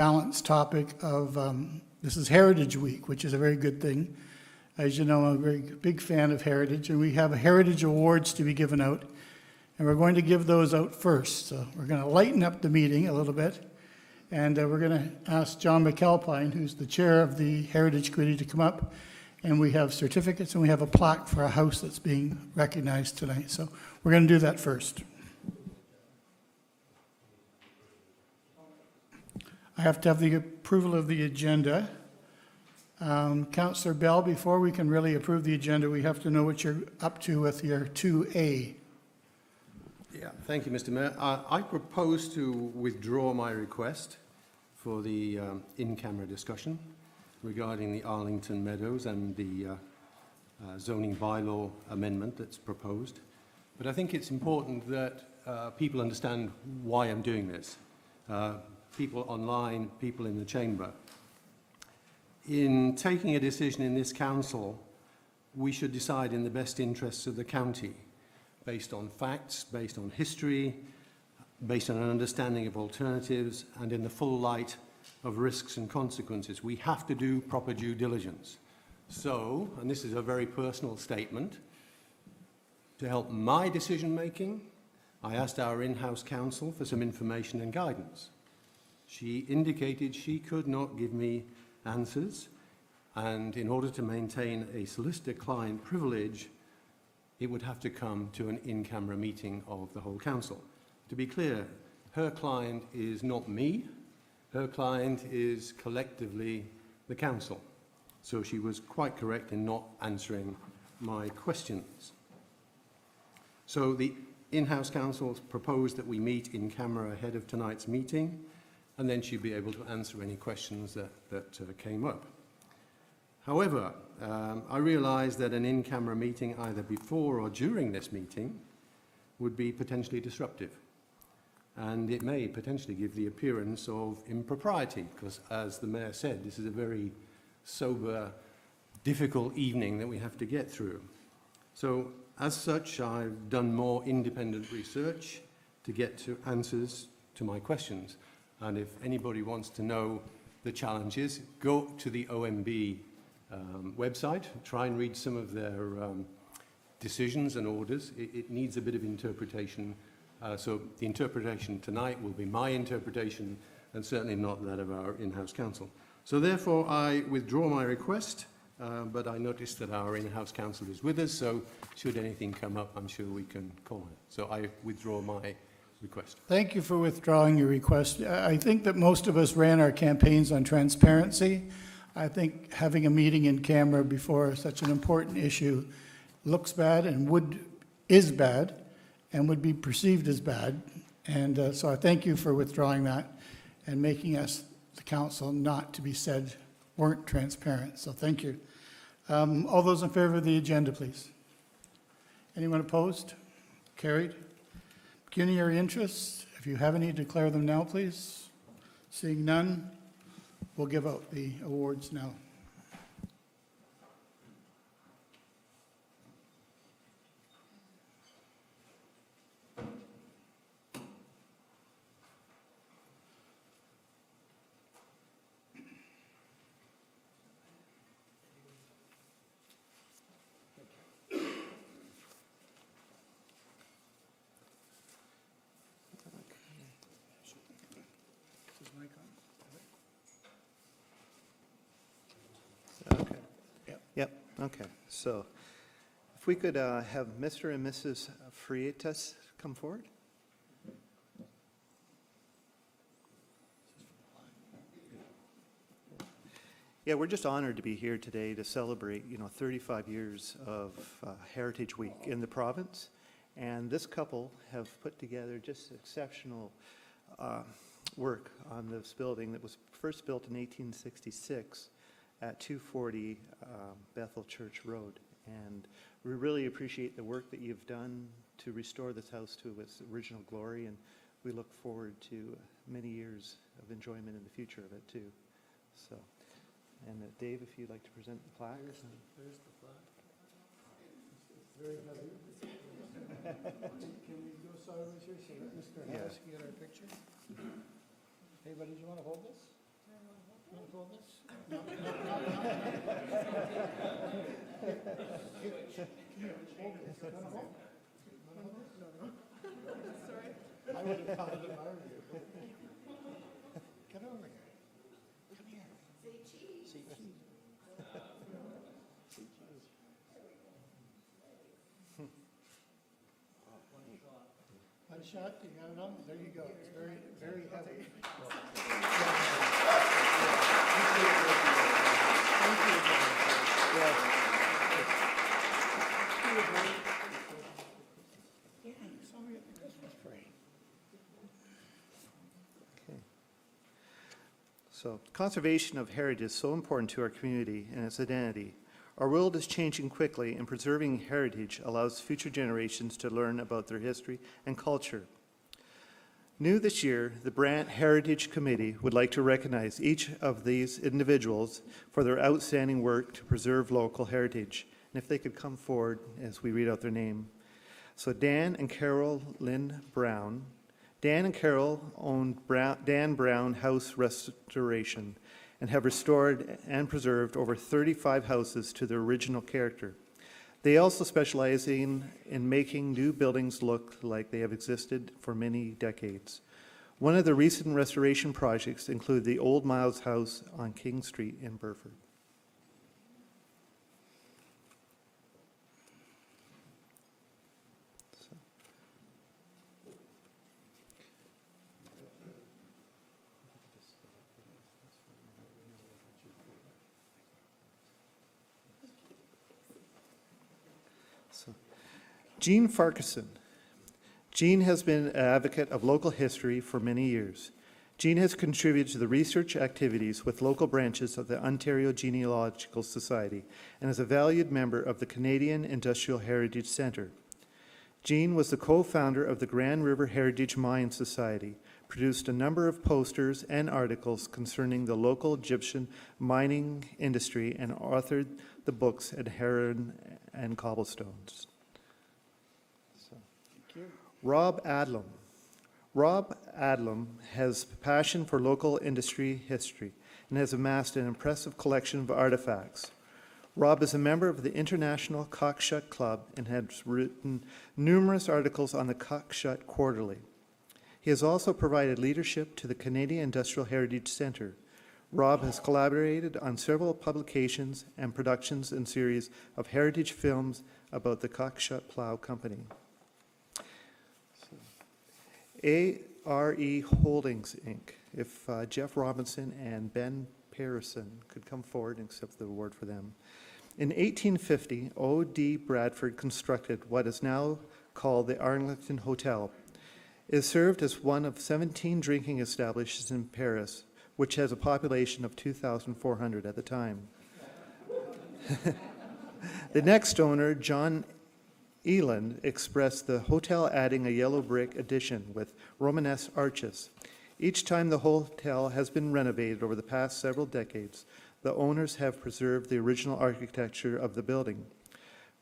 balanced topic of, this is Heritage Week, which is a very good thing. As you know, I'm a very big fan of heritage, and we have Heritage Awards to be given out, and we're going to give those out first. So we're going to lighten up the meeting a little bit, and we're going to ask John McAlpine, who's the chair of the Heritage Committee, to come up, and we have certificates, and we have a plaque for a house that's being recognized tonight. So we're going to do that first. I have to have the approval of the agenda. Councillor Bell, before we can really approve the agenda, we have to know what you're up to with your 2A. Yeah, thank you, Mr. Mayor. I propose to withdraw my request for the in-camera discussion regarding the Arlington Meadows and the zoning bylaw amendment that's proposed. But I think it's important that people understand why I'm doing this. People online, people in the chamber. In taking a decision in this council, we should decide in the best interests of the county, based on facts, based on history, based on an understanding of alternatives, and in the full light of risks and consequences. We have to do proper due diligence. So, and this is a very personal statement, to help my decision making, I asked our in-house counsel for some information and guidance. She indicated she could not give me answers, and in order to maintain a solicitor-client privilege, it would have to come to an in-camera meeting of the whole council. To be clear, her client is not me, her client is collectively the council. So she was quite correct in not answering my questions. So the in-house counsel proposed that we meet in camera ahead of tonight's meeting, and then she'd be able to answer any questions that came up. However, I realised that an in-camera meeting either before or during this meeting would be potentially disruptive, and it may potentially give the appearance of impropriety, because as the Mayor said, this is a very sober, difficult evening that we have to get through. So as such, I've done more independent research to get to answers to my questions. And if anybody wants to know the challenges, go to the OMB website, try and read some of their decisions and orders. It needs a bit of interpretation. So the interpretation tonight will be my interpretation and certainly not that of our in-house counsel. So therefore, I withdraw my request, but I noticed that our in-house counsel is with us, so should anything come up, I'm sure we can call her. So I withdraw my request. Thank you for withdrawing your request. I think that most of us ran our campaigns on transparency. I think having a meeting in camera before such an important issue looks bad and is bad and would be perceived as bad. And so I thank you for withdrawing that and making us, the council, not to be said weren't transparent. So thank you. All those in favor of the agenda, please. Anyone opposed? Carried. Pecuniary interests, if you have any, declare them now, please. Seeing none, we'll give out the awards now. Okay. Yep. Okay. So, if we could have Mr. and Mrs. Freitas come forward. Yeah, we're just honored to be here today to celebrate, 35 years of Heritage Week in the province, and this couple have put together just exceptional work on this building that was first built in 1866. At 240 Bethel Church Road. And we really appreciate the work that you've done to restore this house to its original glory, and we look forward to many years of enjoyment in the future of it too. So, and Dave, if you'd like to present the plaque. There's the plaque. It's very heavy. Can we go sideways here so that Mr. Harris can get our picture? Hey, buddy, do you want to hold this? I would have called it our view. Get over here. Come here. Say cheese. Say cheese. One shot, you got it on? There you go. It's very, very heavy. Yeah, you saw me at the Christmas parade. So conservation of heritage is so important to our community and its identity. Our world is changing quickly, and preserving heritage allows future generations to learn about their history and culture. New this year, the Brant Heritage Committee would like to recognize each of these individuals for their outstanding work to preserve local heritage. And if they could come forward as we read out their name. So Dan and Carol Lynn Brown. Dan and Carol own Dan Brown House Restoration and have restored and preserved over 35 houses to their original character. They also specialize in making new buildings look like they have existed for many decades. One of the recent restoration projects include the Old Miles House on King Street in Burford. Jean Farquharson. Jean has been an advocate of local history for many years. Jean has contributed to the research activities with local branches of the Ontario Genealogical Society and is a valued member of the Canadian Industrial Heritage Centre. Jean was the co-founder of the Grand River Heritage Mine Society, produced a number of posters and articles concerning the local Egyptian mining industry, and authored the books at Heron and Cobblestones. Rob Adlam. Rob Adlam has passion for local industry history and has amassed an impressive collection of artifacts. Rob is a member of the International Cockshut Club and has written numerous articles on the Cockshut Quarterly. He has also provided leadership to the Canadian Industrial Heritage Centre. Rob has collaborated on several publications and productions and series of heritage films about the Cockshut Plough Company. ARE Holdings, Inc. If Jeff Robinson and Ben Pearson could come forward and accept the award for them. In 1850, O.D. Bradford constructed what is now called the Arlington Hotel. It is served as one of 17 drinking establishments in Paris, which has a population of 2,400 at the time. The next owner, John Eland, expressed the hotel adding a yellow brick addition with Romanesque arches. Each time the hotel has been renovated over the past several decades, the owners have preserved the original architecture of the building.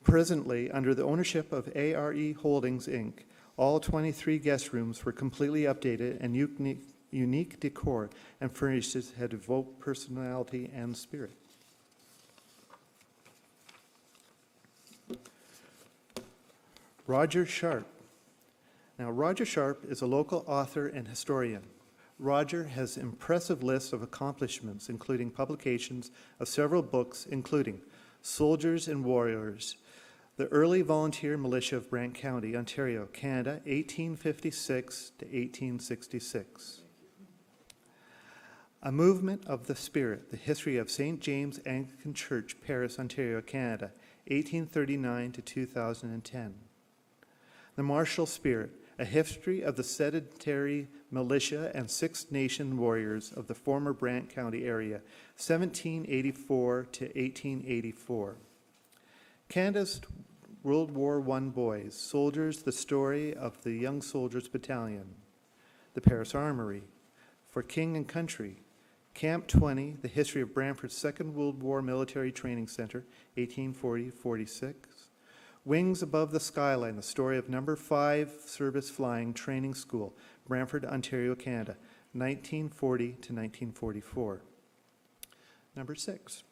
Presently, under the ownership of ARE Holdings, Inc., all 23 guest rooms were completely updated, and unique decor and furnishings had evoked personality and spirit. Roger Sharp. Now, Roger Sharp is a local author and historian. Roger has an impressive list of accomplishments, including publications of several books, including Soldiers and Warriors, the Early Volunteer Militia of Brant County, Ontario, Canada, 1856 to 1866. A Movement of the Spirit, the History of St. James Anglican Church, Paris, Ontario, Canada, 1839 to 2010. The Martial Spirit, a history of the sedentary militia and Six Nation warriors of the former Brant County area, 1784 to 1884. Canada's World War I Boys, Soldiers, the Story of the Young Soldiers Battalion. The Paris Armory, For King and Country. Camp 20, the history of Brantford's Second World War Military Training Center, 1840-46. Wings Above the Skyline, the story of Number 5 Service Flying Training School, Brantford, Ontario, Canada, 1940 to 1944. Number 6,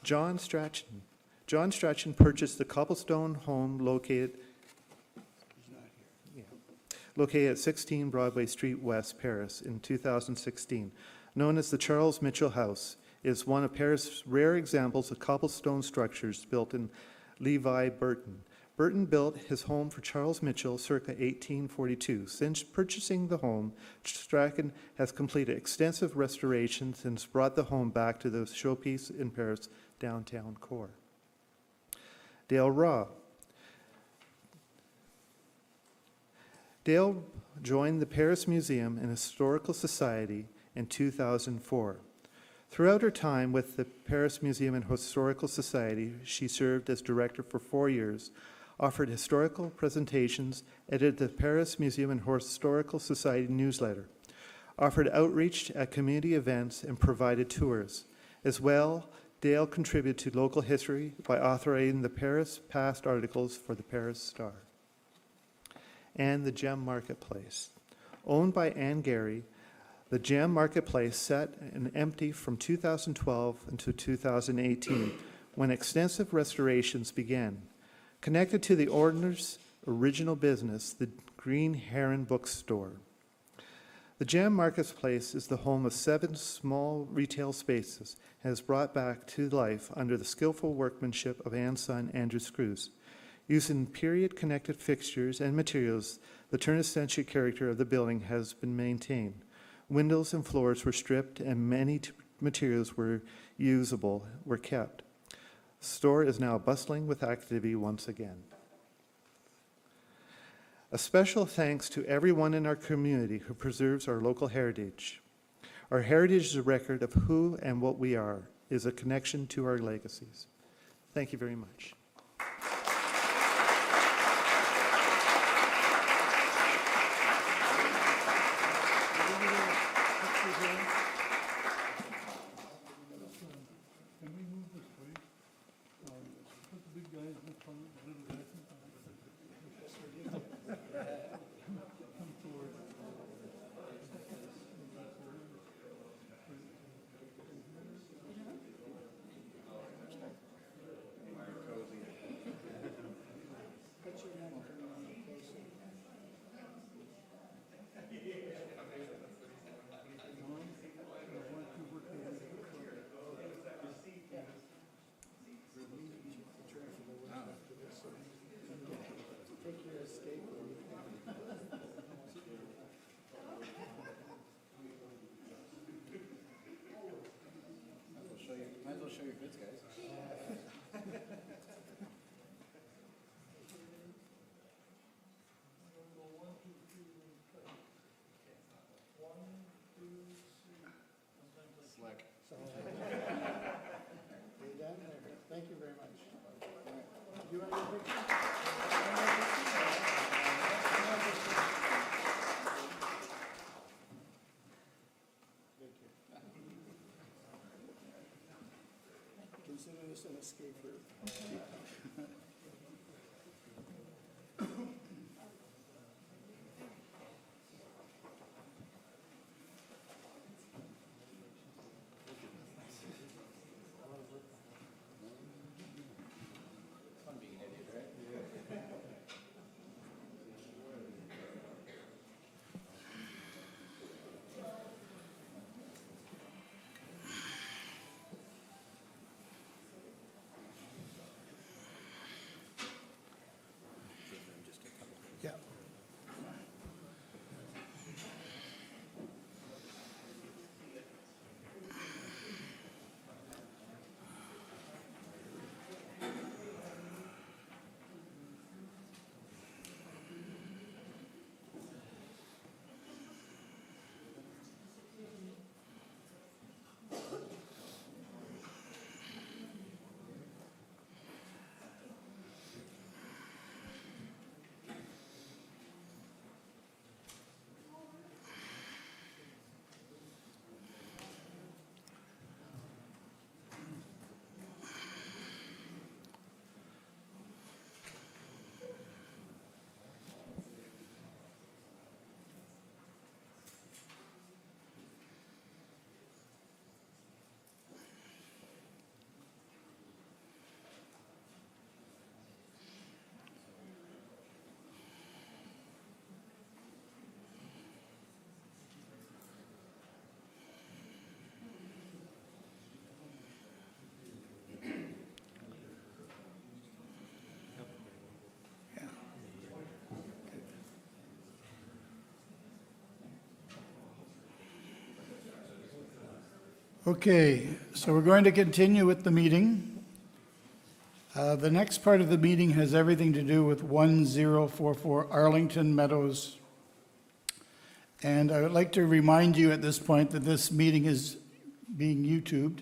John Strachan. John Strachan purchased the cobblestone home located at 16 Broadway Street West, Paris, in 2016. Known as the Charles Mitchell House, it is one of Paris' rare examples of cobblestone structures built in Levi Burton. Burton built his home for Charles Mitchell circa 1842. Since purchasing the home, Strachan has completed extensive restorations and has brought the home back to the showpiece in Paris' downtown core. Dale Raw. Dale joined the Paris Museum and Historical Society in 2004. Throughout her time with the Paris Museum and Historical Society, she served as director for 4 years, offered historical presentations, edited the Paris Museum and Historical Society newsletter, offered outreach at community events, and provided tours. As well, Dale contributed to local history by authoring the Paris Past articles for the Paris Star. And the Gem Marketplace. Owned by Anne Gary, the Gem Marketplace sat empty from 2012 until 2018, when extensive restorations began. Connected to the owner's original business, the Green Heron Bookstore. The Gem Marketplace is the home of 7 small retail spaces and is brought back to life under the skillful workmanship of Anne's son, Andrew Screws. Using period-connected fixtures and materials, the turn-of-century character of the building has been maintained. Windows and floors were stripped and many materials were kept. The store is now bustling with activity once again. A special thanks to everyone in our community who preserves our local heritage. Our heritage is a record of who and what we are, is a connection to our legacies. Thank you very much. Might as well show your goods, guys. Slick. Thank you very much. Do you want to get a picture? Consider this an escape route. Okay, so we're going to continue with the meeting. The next part of the meeting has everything to do with 1044 Arlington Meadows. And I would like to remind you at this point that this meeting is being YouTubed,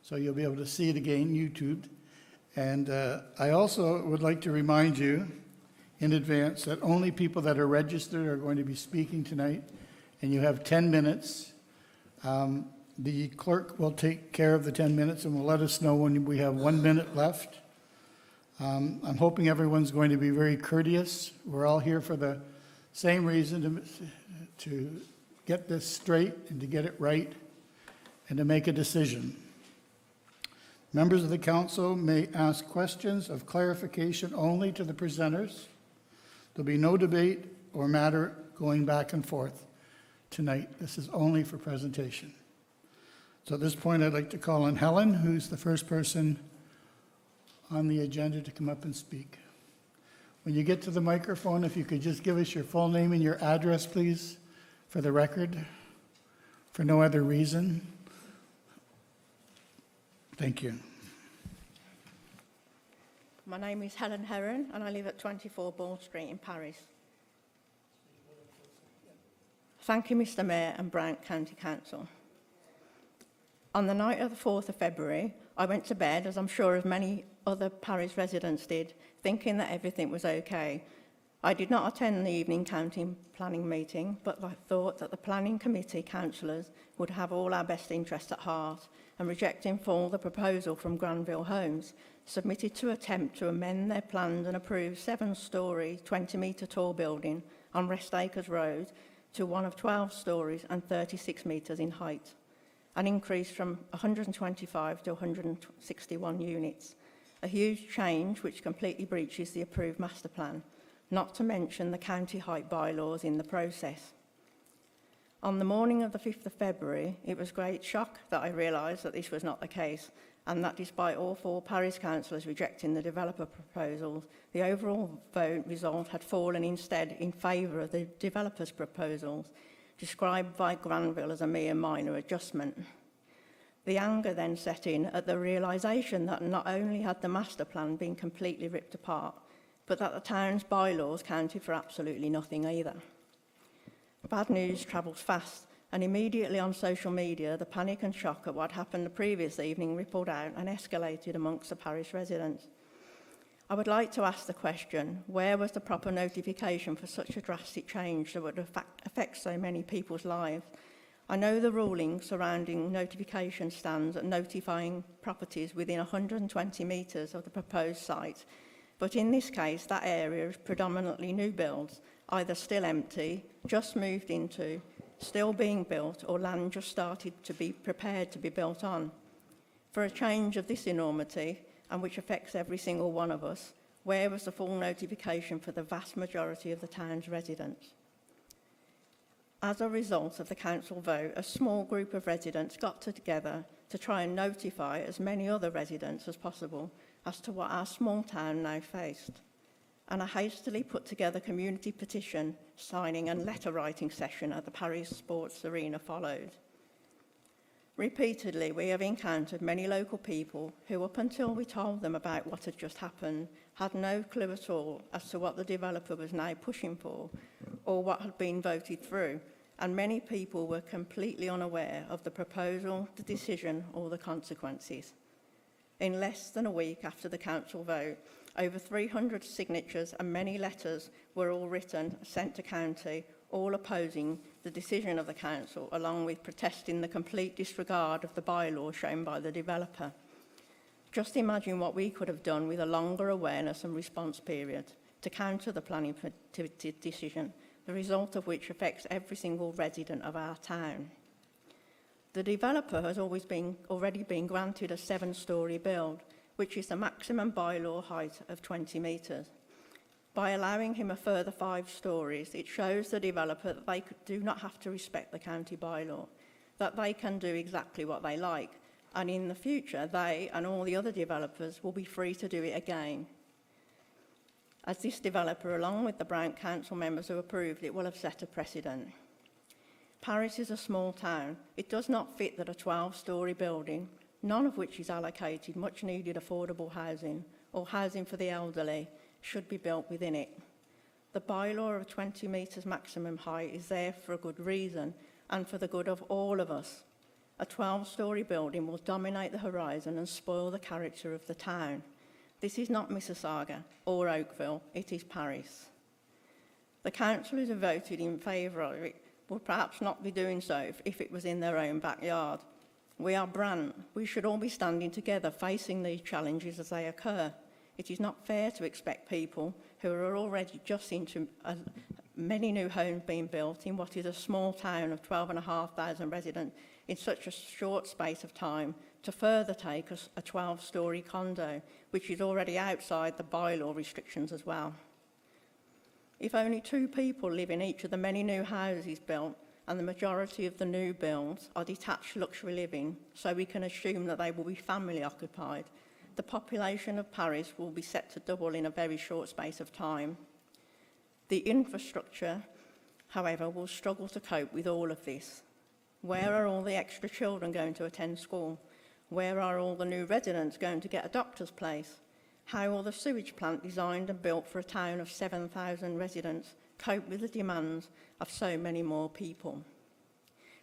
so you'll be able to see it again, YouTubed. And I also would like to remind you in advance that only people that are registered are going to be speaking tonight, and you have 10 minutes. The clerk will take care of the 10 minutes and will let us know when we have 1 minute left. I'm hoping everyone's going to be very courteous. We're all here for the same reason, to get this straight and to get it right and to make a decision. Members of the council may ask questions of clarification only to the presenters. There'll be no debate or matter going back and forth tonight. This is only for presentation. So at this point, I'd like to call on Helen, who's the first person on the agenda to come up and speak. When you get to the microphone, if you could just give us your full name and your address, please, for the record, for no other reason. Thank you. My name is Helen Heron and I live at 24 Ball Street in Paris. Thank you, Mr. Mayor and Brant County Council. On the night of the 4th of February, I went to bed, as I'm sure as many other Paris residents did, thinking that everything was okay. I did not attend the evening county planning meeting, but I thought that the planning committee councillors would have all our best interests at heart and reject in full the proposal from Granville Homes, submitted to attempt to amend their planned and approved 7-storey, 20-metre tall building on Rest Acres Road to one of 12 storeys and 36 metres in height, an increase from 125 to 161 units, a huge change which completely breaches the approved master plan, not to mention the county height bylaws in the process. On the morning of the 5th of February, it was great shock that I realised that this was not the case, and that despite all 4 Paris councillors rejecting the developer proposals, the overall vote result had fallen instead in favour of the developer's proposals, described by Granville as a mere minor adjustment. The anger then set in at the realisation that not only had the master plan been completely ripped apart, but that the town's bylaws counted for absolutely nothing either. Bad news travels fast, and immediately on social media, the panic and shock at what happened the previous evening rippled out and escalated amongst the parish residents. I would like to ask the question, where was the proper notification for such a drastic change that would affect so many people's lives? I know the ruling surrounding notification stands at notifying properties within 120 metres of the proposed site, but in this case, that area is predominantly new builds, either still empty, just moved into, still being built, or land just started to be prepared to be built on. For a change of this enormity, and which affects every single one of us, where was the full notification for the vast majority of the town's residents? As a result of the council vote, a small group of residents got together to try and notify as many other residents as possible as to what our small town now faced. And a hastily put together community petition signing and letter writing session at the Paris Sports Arena followed. Repeatedly, we have encountered many local people who, up until we told them about what had just happened, had no clue at all as to what the developer was now pushing for or what had been voted through, and many people were completely unaware of the proposal, the decision, or the consequences. In less than a week after the council vote, over 300 signatures and many letters were all written, sent to county, all opposing the decision of the council, along with protesting the complete disregard of the bylaw shown by the developer. Just imagine what we could have done with a longer awareness and response period to counter the planning decision, the result of which affects every single resident of our town. The developer has already been granted a 7-storey build, which is the maximum bylaw height of 20 metres. By allowing him a further 5 storeys, it shows the developer that they do not have to respect the county bylaw, that they can do exactly what they like, and in the future, they and all the other developers will be free to do it again. As this developer, along with the Brant Council members who approved it, will have set a precedent. Paris is a small town. It does not fit that a 12-storey building, none of which is allocated much needed affordable housing or housing for the elderly, should be built within it. The bylaw of 20 metres maximum height is there for a good reason and for the good of all of us. A 12-storey building will dominate the horizon and spoil the character of the town. This is not Mississauga or Oakville, it is Paris. The councillors who voted in favour of it would perhaps not be doing so if it was in their own backyard. We are Brant. We should all be standing together facing these challenges as they occur. It is not fair to expect people who are already just into many new homes being built in what is a small town of 12,500 residents in such a short space of time to further take a 12-storey condo, which is already outside the bylaw restrictions as well. If only 2 people live in each of the many new houses built, and the majority of the new builds are detached luxury living, so we can assume that they will be family occupied, the population of Paris will be set to double in a very short space of time. The infrastructure, however, will struggle to cope with all of this. Where are all the extra children going to attend school? Where are all the new residents going to get a doctor's place? How will the sewage plant designed and built for a town of 7,000 residents cope with the demands of so many more people?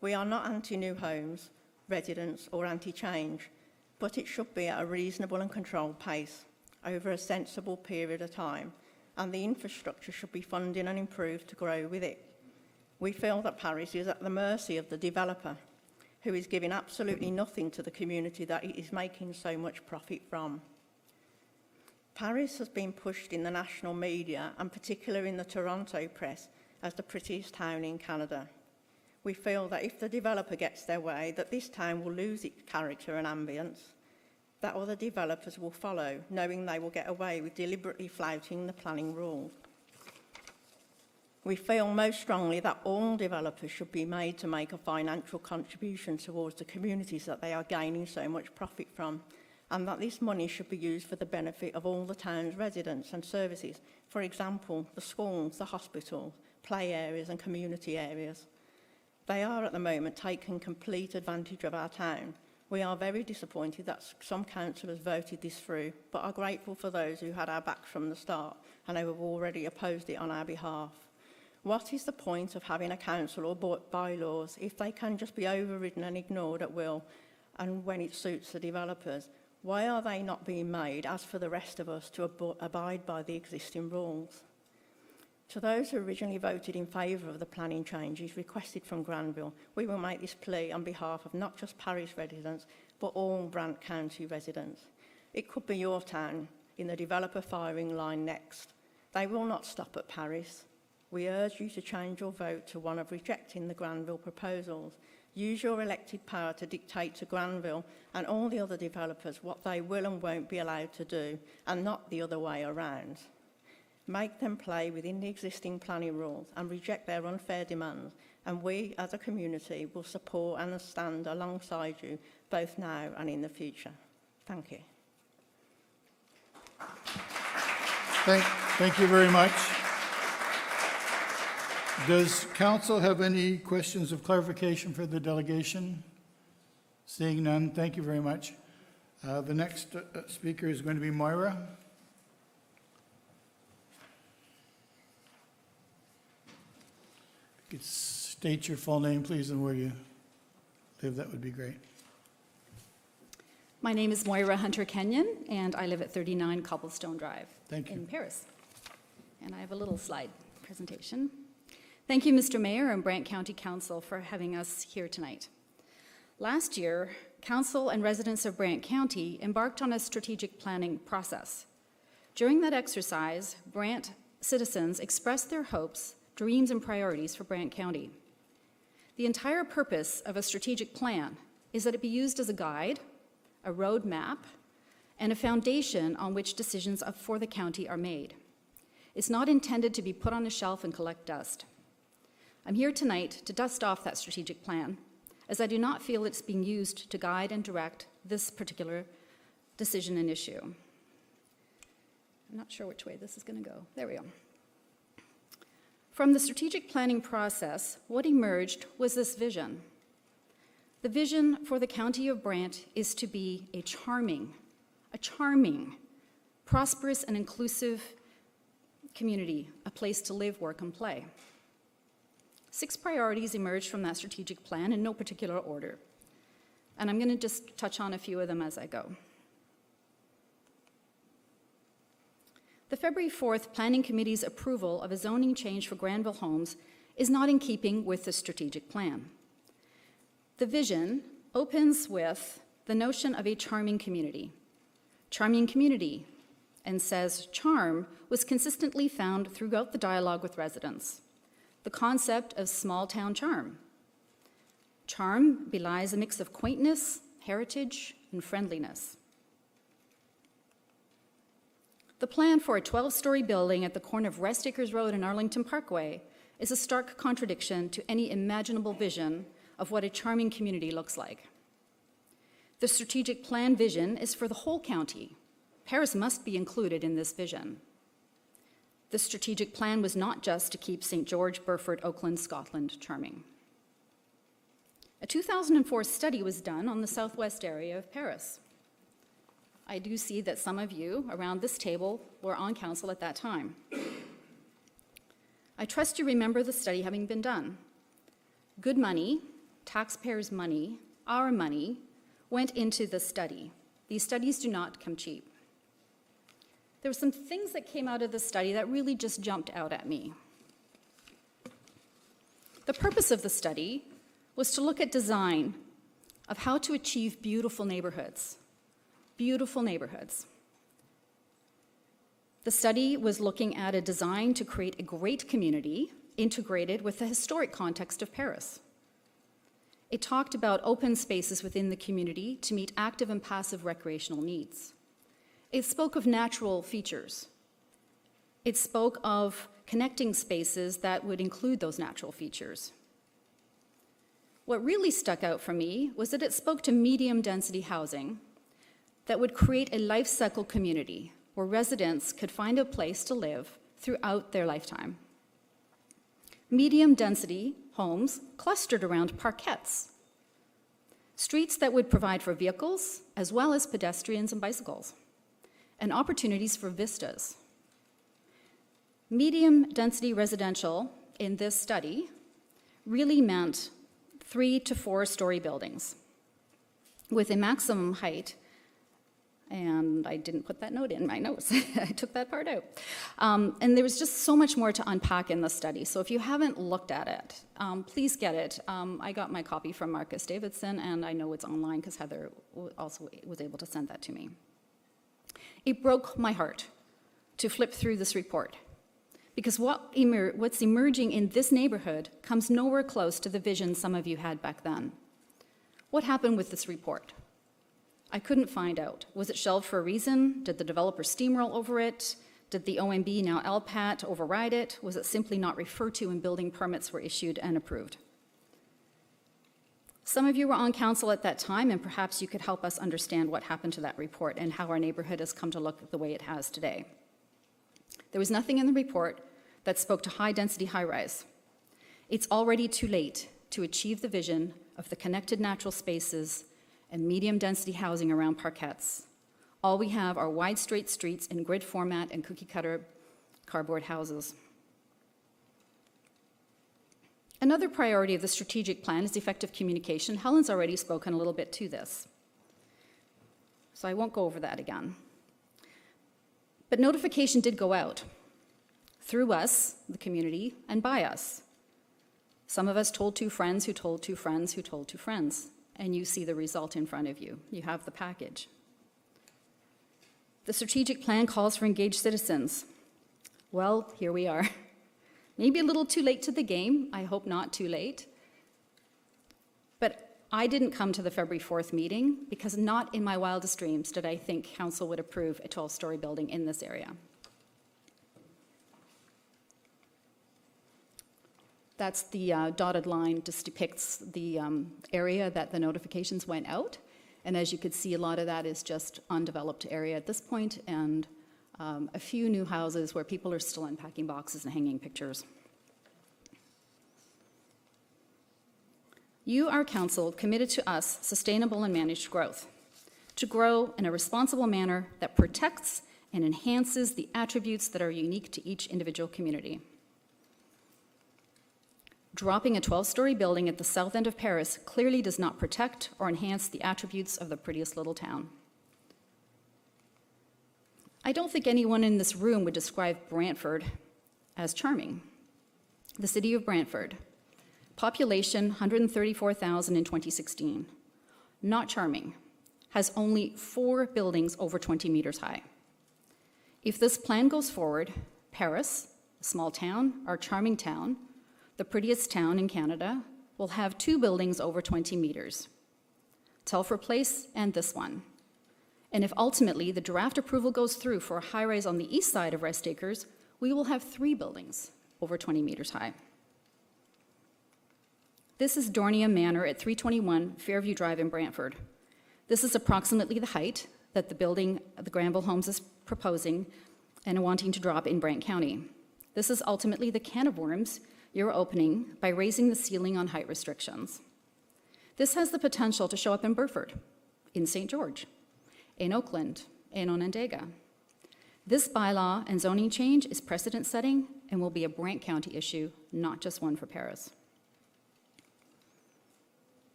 We are not anti-new homes, residents or anti-change, but it should be at a reasonable and controlled pace over a sensible period of time, and the infrastructure should be funded and improved to grow with it. We feel that Paris is at the mercy of the developer, who is giving absolutely nothing to the community that it is making so much profit from. Paris has been pushed in the national media, and particularly in the Toronto press, as the prettiest town in Canada. We feel that if the developer gets their way, that this town will lose its character and ambience, that other developers will follow, knowing they will get away with deliberately flouting the planning rules. We feel most strongly that all developers should be made to make a financial contribution towards the communities that they are gaining so much profit from, and that this money should be used for the benefit of all the town's residents and services. For example, the schools, the hospitals, play areas and community areas. They are at the moment taking complete advantage of our town. We are very disappointed that some councillors voted this through, but are grateful for those who had our backs from the start and who have already opposed it on our behalf. What is the point of having a council or bylaws if they can just be overridden and ignored at will and when it suits the developers? Why are they not being made, as for the rest of us, to abide by the existing rules? To those who originally voted in favour of the planning changes requested from Granville, we will make this plea on behalf of not just Paris residents, but all Brant County residents. It could be your town in the developer firing line next. They will not stop at Paris. We urge you to change your vote to one of rejecting the Granville proposals. Use your elected power to dictate to Granville and all the other developers what they will and won't be allowed to do, and not the other way around. Make them play within the existing planning rules and reject their unfair demands, and we as a community will support and stand alongside you both now and in the future. Thank you. Thank you very much. Does council have any questions of clarification for the delegation? Seeing none, thank you very much. The next speaker is going to be Moira. If you could state your full name, please, and where you live, that would be great. My name is Moira Hunter Kenyon, and I live at 39 Cobblestone Drive Thank you. in Paris. And I have a little slide presentation. Thank you, Mr. Mayor and Brant County Council, for having us here tonight. Last year, Council and residents of Brant County embarked on a strategic planning process. During that exercise, Brant citizens expressed their hopes, dreams, and priorities for Brant County. The entire purpose of a strategic plan is that it be used as a guide, a roadmap, and a foundation on which decisions for the county are made. It's not intended to be put on a shelf and collect dust. I'm here tonight to dust off that strategic plan, as I do not feel it's being used to guide and direct this particular decision and issue. I'm not sure which way this is going to go. There we go. From the strategic planning process, what emerged was this vision. The vision for the County of Brant is to be a charming, prosperous and inclusive community, a place to live, work, and play. 6 priorities emerged from that strategic plan in no particular order. And I'm going to just touch on a few of them as I go. The February 4th Planning Committee's approval of a zoning change for Granville Homes is not in keeping with the strategic plan. The vision opens with the notion of a charming community, and says charm was consistently found throughout the dialogue with residents. The concept of small town charm. Charm belies a mix of quaintness, heritage, and friendliness. The plan for a 12-story building at the corner of Rest Acres Road and Arlington Parkway is a stark contradiction to any imaginable vision of what a charming community looks like. The strategic plan vision is for the whole county. Paris must be included in this vision. The strategic plan was not just to keep St. George, Burford, Oakland, Scotland charming. A 2004 study was done on the southwest area of Paris. I do see that some of you around this table were on council at that time. I trust you remember the study having been done. Good money, taxpayers' money, our money, went into the study. These studies do not come cheap. There were some things that came out of the study that really just jumped out at me. The purpose of the study was to look at design of how to achieve beautiful neighborhoods. Beautiful neighborhoods. The study was looking at a design to create a great community integrated with the historic context of Paris. It talked about open spaces within the community to meet active and passive recreational needs. It spoke of natural features. It spoke of connecting spaces that would include those natural features. What really stuck out for me was that it spoke to medium density housing that would create a life cycle community where residents could find a place to live throughout their lifetime. Medium density homes clustered around parkettes, streets that would provide for vehicles as well as pedestrians and bicycles, and opportunities for vistas. Medium density residential in this study really meant 3 to 4 story buildings with a maximum height, and I didn't put that note in my notes. I took that part out. And there was just so much more to unpack in the study. So if you haven't looked at it, please get it. I got my copy from Marcus Davidson, and I know it's online because Heather also was able to send that to me. It broke my heart to flip through this report because what's emerging in this neighborhood comes nowhere close to the vision some of you had back then. What happened with this report? I couldn't find out. Was it shelved for a reason? Did the developer steamroll over it? Did the OMB, now LPAT, override it? Was it simply not referred to when building permits were issued and approved? Some of you were on council at that time, and perhaps you could help us understand what happened to that report and how our neighborhood has come to look the way it has today. There was nothing in the report that spoke to high-density high-rise. It's already too late to achieve the vision of the connected natural spaces and medium-density housing around parkettes. All we have are wide, straight streets in grid format and cookie-cutter cardboard houses. Another priority of the strategic plan is effective communication. Helen's already spoken a little bit to this, so I won't go over that again. But notification did go out through us, the community, and by us. Some of us told 2 friends who told 2 friends who told 2 friends, and you see the result in front of you. You have the package. The strategic plan calls for engaged citizens. Well, here we are. Maybe a little too late to the game. I hope not too late. But I didn't come to the February 4th meeting because not in my wildest dreams did I think council would approve a 12-story building in this area. That's the dotted line, just depicts the area that the notifications went out. And as you could see, a lot of that is just undeveloped area at this point, and a few new houses where people are still unpacking boxes and hanging pictures. You, our council, committed to us sustainable and managed growth, to grow in a responsible manner that protects and enhances the attributes that are unique to each individual community. Dropping a 12-story building at the south end of Paris clearly does not protect or enhance the attributes of the prettiest little town. I don't think anyone in this room would describe Brantford as charming. The city of Brantford, population 134,000 in 2016, not charming, has only 4 buildings over 20 meters high. If this plan goes forward, Paris, a small town, our charming town, the prettiest town in Canada, will have 2 buildings over 20 meters, Telford Place and this one. And if ultimately the draft approval goes through for a high-rise on the east side of Rest Acres, we will have 3 buildings over 20 meters high. This is Dornier Manor at 321 Fairview Drive in Brantford. This is approximately the height that the building the Granville Homes is proposing and wanting to drop in Brant County. This is ultimately the can of worms you're opening by raising the ceiling on height restrictions. This has the potential to show up in Burford, in St. George, in Oakland, in Onondaga. This bylaw and zoning change is precedent-setting and will be a Brant County issue, not just one for Paris.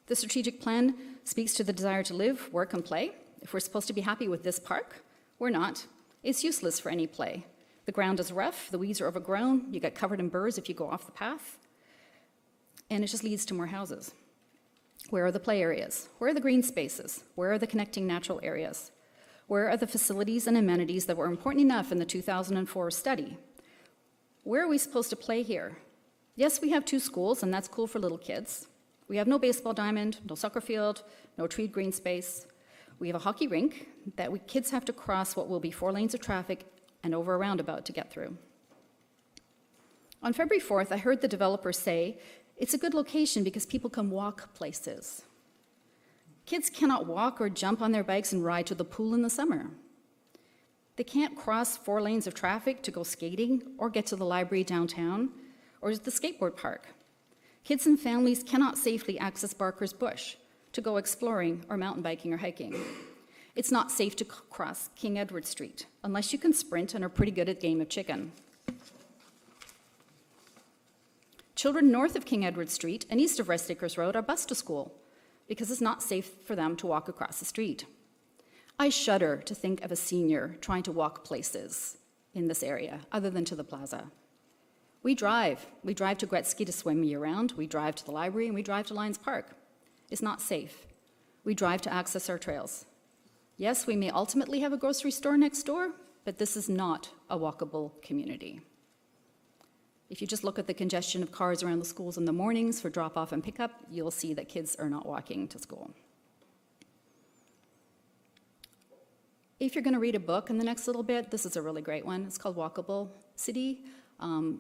The strategic plan speaks to the desire to live, work, and play. If we're supposed to be happy with this park, we're not. It's useless for any play. The ground is rough, the weeds are overgrown, you get covered in burrs if you go off the path, and it just leads to more houses. Where are the play areas? Where are the green spaces? Where are the connecting natural areas? Where are the facilities and amenities that were important enough in the 2004 study? Where are we supposed to play here? Yes, we have 2 schools, and that's cool for little kids. We have no baseball diamond, no soccer field, no treed green space. We have a hockey rink that kids have to cross what will be 4 lanes of traffic and over a roundabout to get through. On February 4th, I heard the developer say, it's a good location because people can walk places. Kids cannot walk or jump on their bikes and ride to the pool in the summer. They can't cross 4 lanes of traffic to go skating or get to the library downtown or the skateboard park. Kids and families cannot safely access Barker's Bush to go exploring or mountain biking or hiking. It's not safe to cross King Edward Street unless you can sprint and are pretty good at game of chicken. Children north of King Edward Street and east of Rest Acres Road are bused to school because it's not safe for them to walk across the street. I shudder to think of a senior trying to walk places in this area other than to the plaza. We drive. We drive to Gretzky to swim year-round. We drive to the library, and we drive to Lions Park. It's not safe. We drive to access our trails. Yes, we may ultimately have a grocery store next door, but this is not a walkable community. If you just look at the congestion of cars around the schools in the mornings for drop-off and pickup, you'll see that kids are not walking to school. If you're going to read a book in the next little bit, this is a really great one. It's called Walkable City.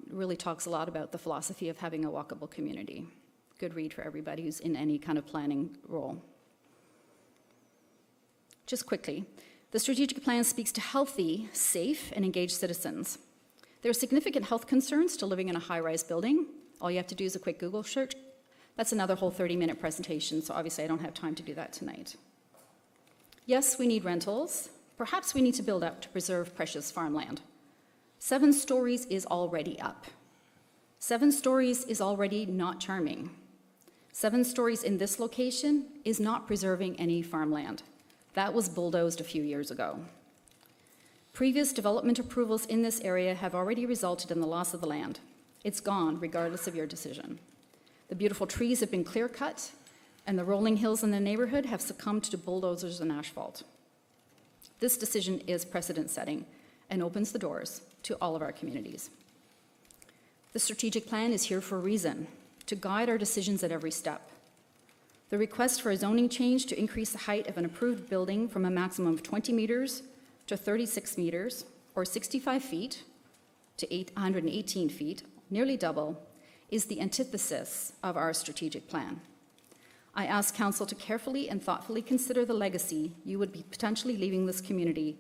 Really talks a lot about the philosophy of having a walkable community. Good read for everybody who's in any kind of planning role. Just quickly, the strategic plan speaks to healthy, safe, and engaged citizens. There are significant health concerns to living in a high-rise building. All you have to do is a quick Google search. That's another whole 30-minute presentation, so obviously I don't have time to do that tonight. Yes, we need rentals. Perhaps we need to build up to preserve precious farmland. 7 stories is already up. 7 stories is already not charming. 7 stories in this location is not preserving any farmland. That was bulldozed a few years ago. Previous development approvals in this area have already resulted in the loss of the land. It's gone, regardless of your decision. The beautiful trees have been clear-cut, and the rolling hills in the neighborhood have succumbed to bulldozers and asphalt. This decision is precedent-setting and opens the doors to all of our communities. The strategic plan is here for a reason, to guide our decisions at every step. The request for a zoning change to increase the height of an approved building from a maximum of 20 meters to 36 meters, or 65 feet to 818 feet, nearly double, is the antithesis of our strategic plan. I ask Council to carefully and thoughtfully consider the legacy you would be potentially leaving this community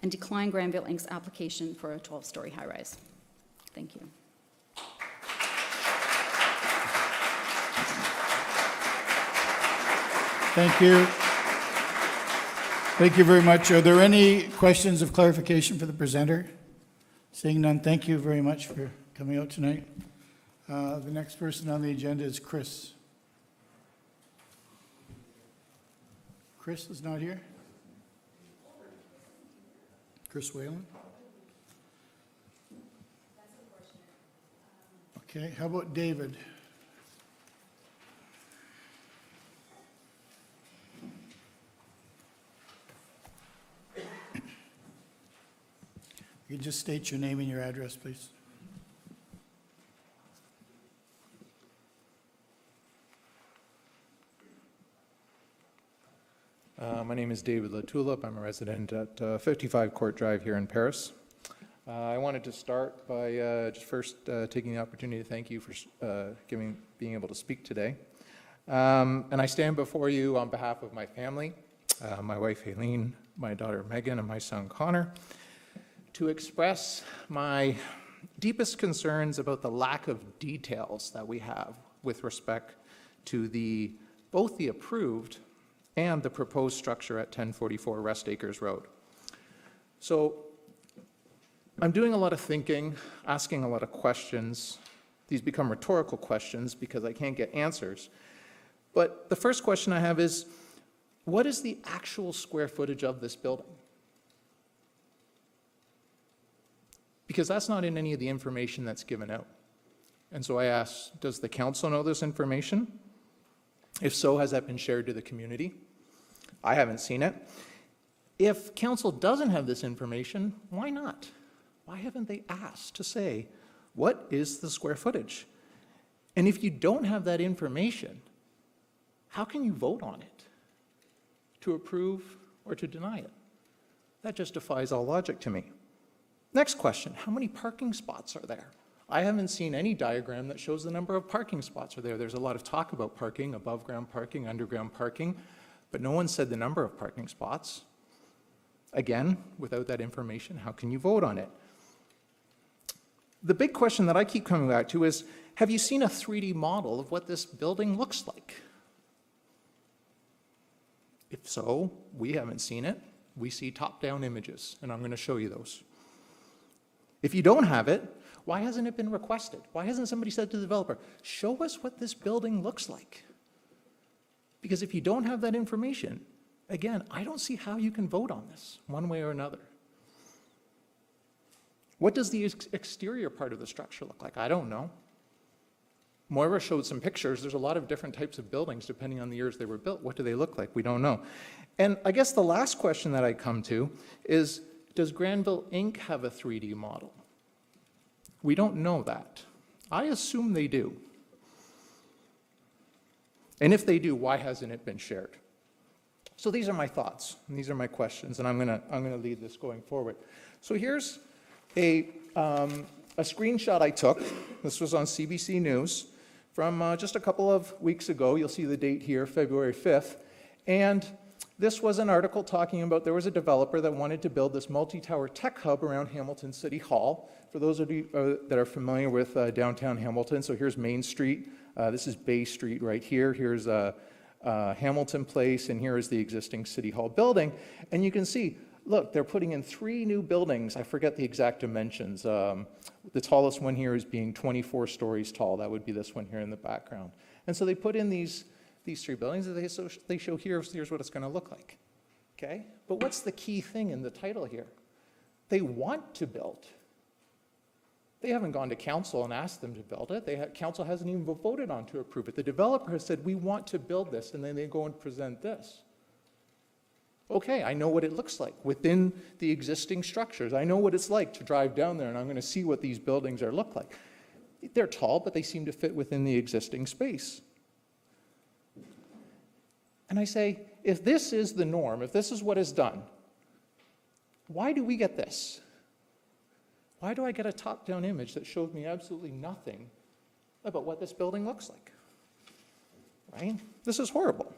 and decline Granville Inc.'s application for a 12-story high-rise. Thank you. Thank you. Thank you very much. Are there any questions of clarification for the presenter? Seeing none, thank you very much for coming out tonight. The next person on the agenda is Chris. Chris is not here? Chris Whalen? Okay, how about David? You just state your name and your address, please. My name is David Latulip. I'm a resident at 55 Court Drive here in Paris. I wanted to start by just first taking the opportunity to thank you for being able to speak today. And I stand before you on behalf of my family, my wife Aileen, my daughter Megan, and my son Connor, to express my deepest concerns about the lack of details that we have with respect to both the approved and the proposed structure at 1044 Rest Acres Road. So I'm doing a lot of thinking, asking a lot of questions. These become rhetorical questions because I can't get answers. But the first question I have is, what is the actual square footage of this building? Because that's not in any of the information that's given out. And so I ask, does the council know this information? If so, has that been shared to the community? I haven't seen it. If council doesn't have this information, why not? Why haven't they asked to say, what is the square footage? And if you don't have that information, how can you vote on it? To approve or to deny it? That just defies all logic to me. Next question, how many parking spots are there? I haven't seen any diagram that shows the number of parking spots are there. There's a lot of talk about parking, above ground parking, underground parking, but no one said the number of parking spots. Again, without that information, how can you vote on it? The big question that I keep coming back to is, have you seen a 3D model of what this building looks like? If so, we haven't seen it. We see top-down images, and I'm going to show you those. If you don't have it, why hasn't it been requested? Why hasn't somebody said to the developer, show us what this building looks like? Because if you don't have that information, again, I don't see how you can vote on this one way or another. What does the exterior part of the structure look like? I don't know. Moira showed some pictures. There's a lot of different types of buildings depending on the years they were built. What do they look like? We don't know. And I guess the last question that I come to is, does Granville Inc. have a 3D model? We don't know that. I assume they do. And if they do, why hasn't it been shared? So these are my thoughts, and these are my questions, and I'm gonna lead this going forward. So here's a screenshot I took. This was on CBC News from just a couple of weeks ago. You'll see the date here, February 5th. And this was an article talking about there was a developer that wanted to build this multi-tower tech hub around Hamilton City Hall. For those of you that are familiar with downtown Hamilton, so here's Main Street. This is Bay Street right here. Here's Hamilton Place, and here is the existing City Hall building. And you can see, look, they're putting in 3 new buildings. I forget the exact dimensions. The tallest one here is being 24 stories tall. That would be this one here in the background. And so they put in these 3 buildings, and they show here's what it's going to look like. Okay? But what's the key thing in the title here? They want to build. They haven't gone to council and asked them to build it. Council hasn't even voted on to approve it. The developer has said, we want to build this, and then they go and present this. Okay, I know what it looks like within the existing structures. I know what it's like to drive down there, and I'm going to see what these buildings look like. They're tall, but they seem to fit within the existing space. And I say, if this is the norm, if this is what is done, why do we get this? Why do I get a top-down image that shows me absolutely nothing about what this building looks like? Right? This is horrible.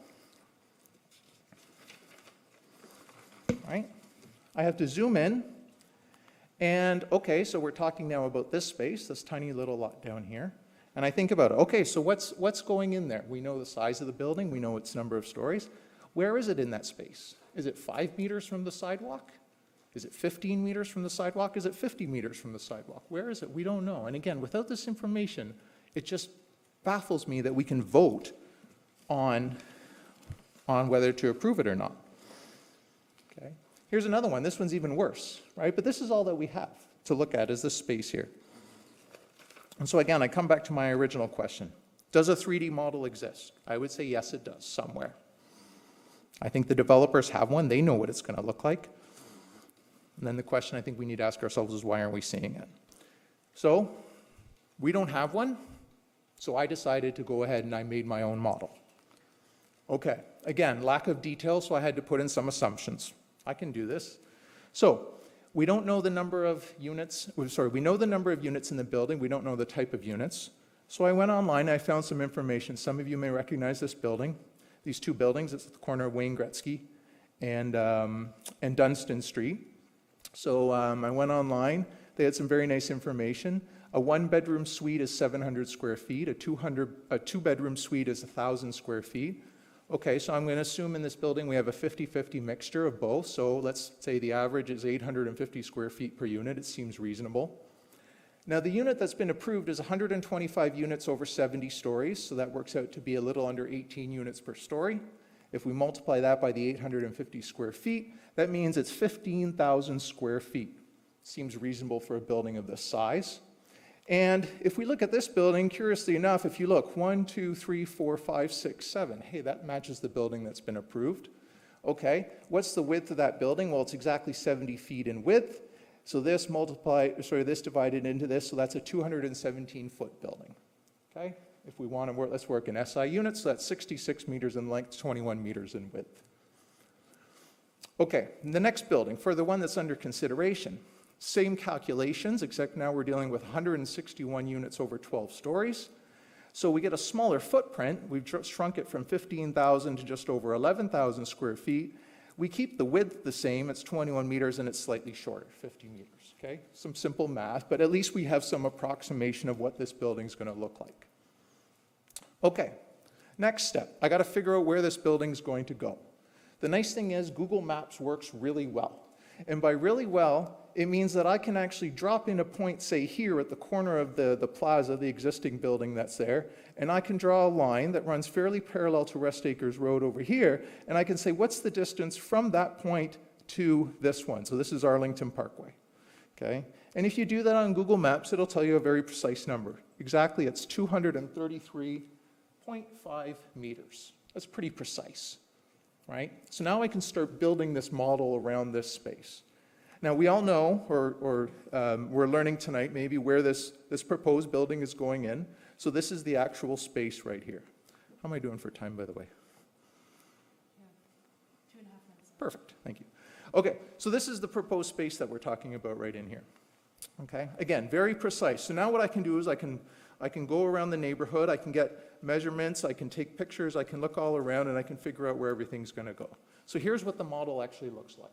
Right? I have to zoom in, and okay, so we're talking now about this space, this tiny little lot down here, and I think about it. Okay, so what's going in there? We know the size of the building, we know its number of stories. Where is it in that space? Is it 5 meters from the sidewalk? Is it 15 meters from the sidewalk? Is it 50 meters from the sidewalk? Where is it? We don't know. And again, without this information, it just baffles me that we can vote on whether to approve it or not. Okay. Here's another one. This one's even worse, right? But this is all that we have to look at, is this space here. And so again, I come back to my original question. Does a 3D model exist? I would say yes, it does, somewhere. I think the developers have one. They know what it's going to look like. And then the question I think we need to ask ourselves is, why aren't we seeing it? So we don't have one. So I decided to go ahead and I made my own model. Okay, again, lack of detail, so I had to put in some assumptions. I can do this. So we don't know the number of units, we know the number of units in the building, we don't know the type of units. So I went online and I found some information. Some of you may recognize this building, these two buildings. It's at the corner of Wayne Gretzky and Dunstan Street. So I went online, they had some very nice information. A one-bedroom suite is 700 square feet, a two-bedroom suite is 1,000 square feet. Okay, so I'm going to assume in this building we have a 50-50 mixture of both, so let's say the average is 850 square feet per unit. It seems reasonable. Now the unit that's been approved is 125 units over 70 stories, so that works out to be a little under 18 units per story. If we multiply that by the 850 square feet, that means it's 15,000 square feet. Seems reasonable for a building of this size. And if we look at this building, curiously enough, if you look, 1, 2, 3, 4, 5, 6, 7, hey, that matches the building that's been approved. Okay, what's the width of that building? Well, it's exactly 70 feet in width. So this this divided into this, so that's a 217-foot building. Okay, if we want to work, let's work in SI units, so that's 66 meters in length, 21 meters in width. Okay, the next building, for the one that's under consideration, same calculations, except now we're dealing with 161 units over 12 stories. So we get a smaller footprint. We've shrunk it from 15,000 to just over 11,000 square feet. We keep the width the same. It's 21 meters, and it's slightly shorter, 50 meters. Okay, some simple math, but at least we have some approximation of what this building's going to look like. Okay, next step. I got to figure out where this building's going to go. The nice thing is Google Maps works really well. And by really well, it means that I can actually drop in a point, say here at the corner of the plaza, the existing building that's there, and I can draw a line that runs fairly parallel to Rest Acres Road over here, and I can say, what's the distance from that point to this one? So this is Arlington Parkway, okay? And if you do that on Google Maps, it'll tell you a very precise number. Exactly, it's 233.5 meters. That's pretty precise, right? So now I can start building this model around this space. Now, we all know, or we're learning tonight maybe, where this proposed building is going in. So this is the actual space right here. How am I doing for time, by the way? 2.5 minutes. Perfect, thank you. Okay, so this is the proposed space that we're talking about right in here. Okay, again, very precise. So now what I can do is I can go around the neighborhood, I can get measurements, I can take pictures, I can look all around, and I can figure out where everything's going to go. So here's what the model actually looks like.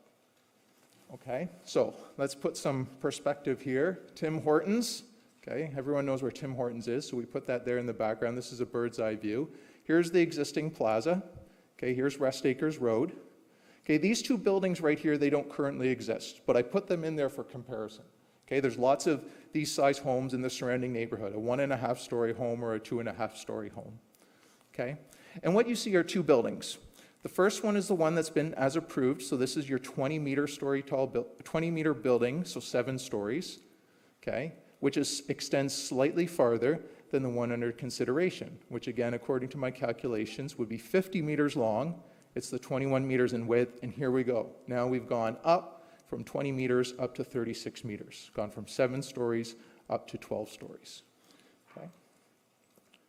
Okay, so let's put some perspective here. Tim Hortons, okay, everyone knows where Tim Hortons is, so we put that there in the background. This is a bird's eye view. Here's the existing plaza. Okay, here's Rest Acres Road. Okay, these two buildings right here, they don't currently exist, but I put them in there for comparison. Okay, there's lots of these size homes in the surrounding neighborhood, a 1.5-story home or a 2.5-story home. Okay, and what you see are two buildings. The first one is the one that's been as approved, so this is your 20-meter building, so 7 stories, okay, which extends slightly farther than the one under consideration, which again, according to my calculations, would be 50 meters long. It's the 21 meters in width, and here we go. Now we've gone up from 20 meters up to 36 meters, gone from 7 stories up to 12 stories, okay?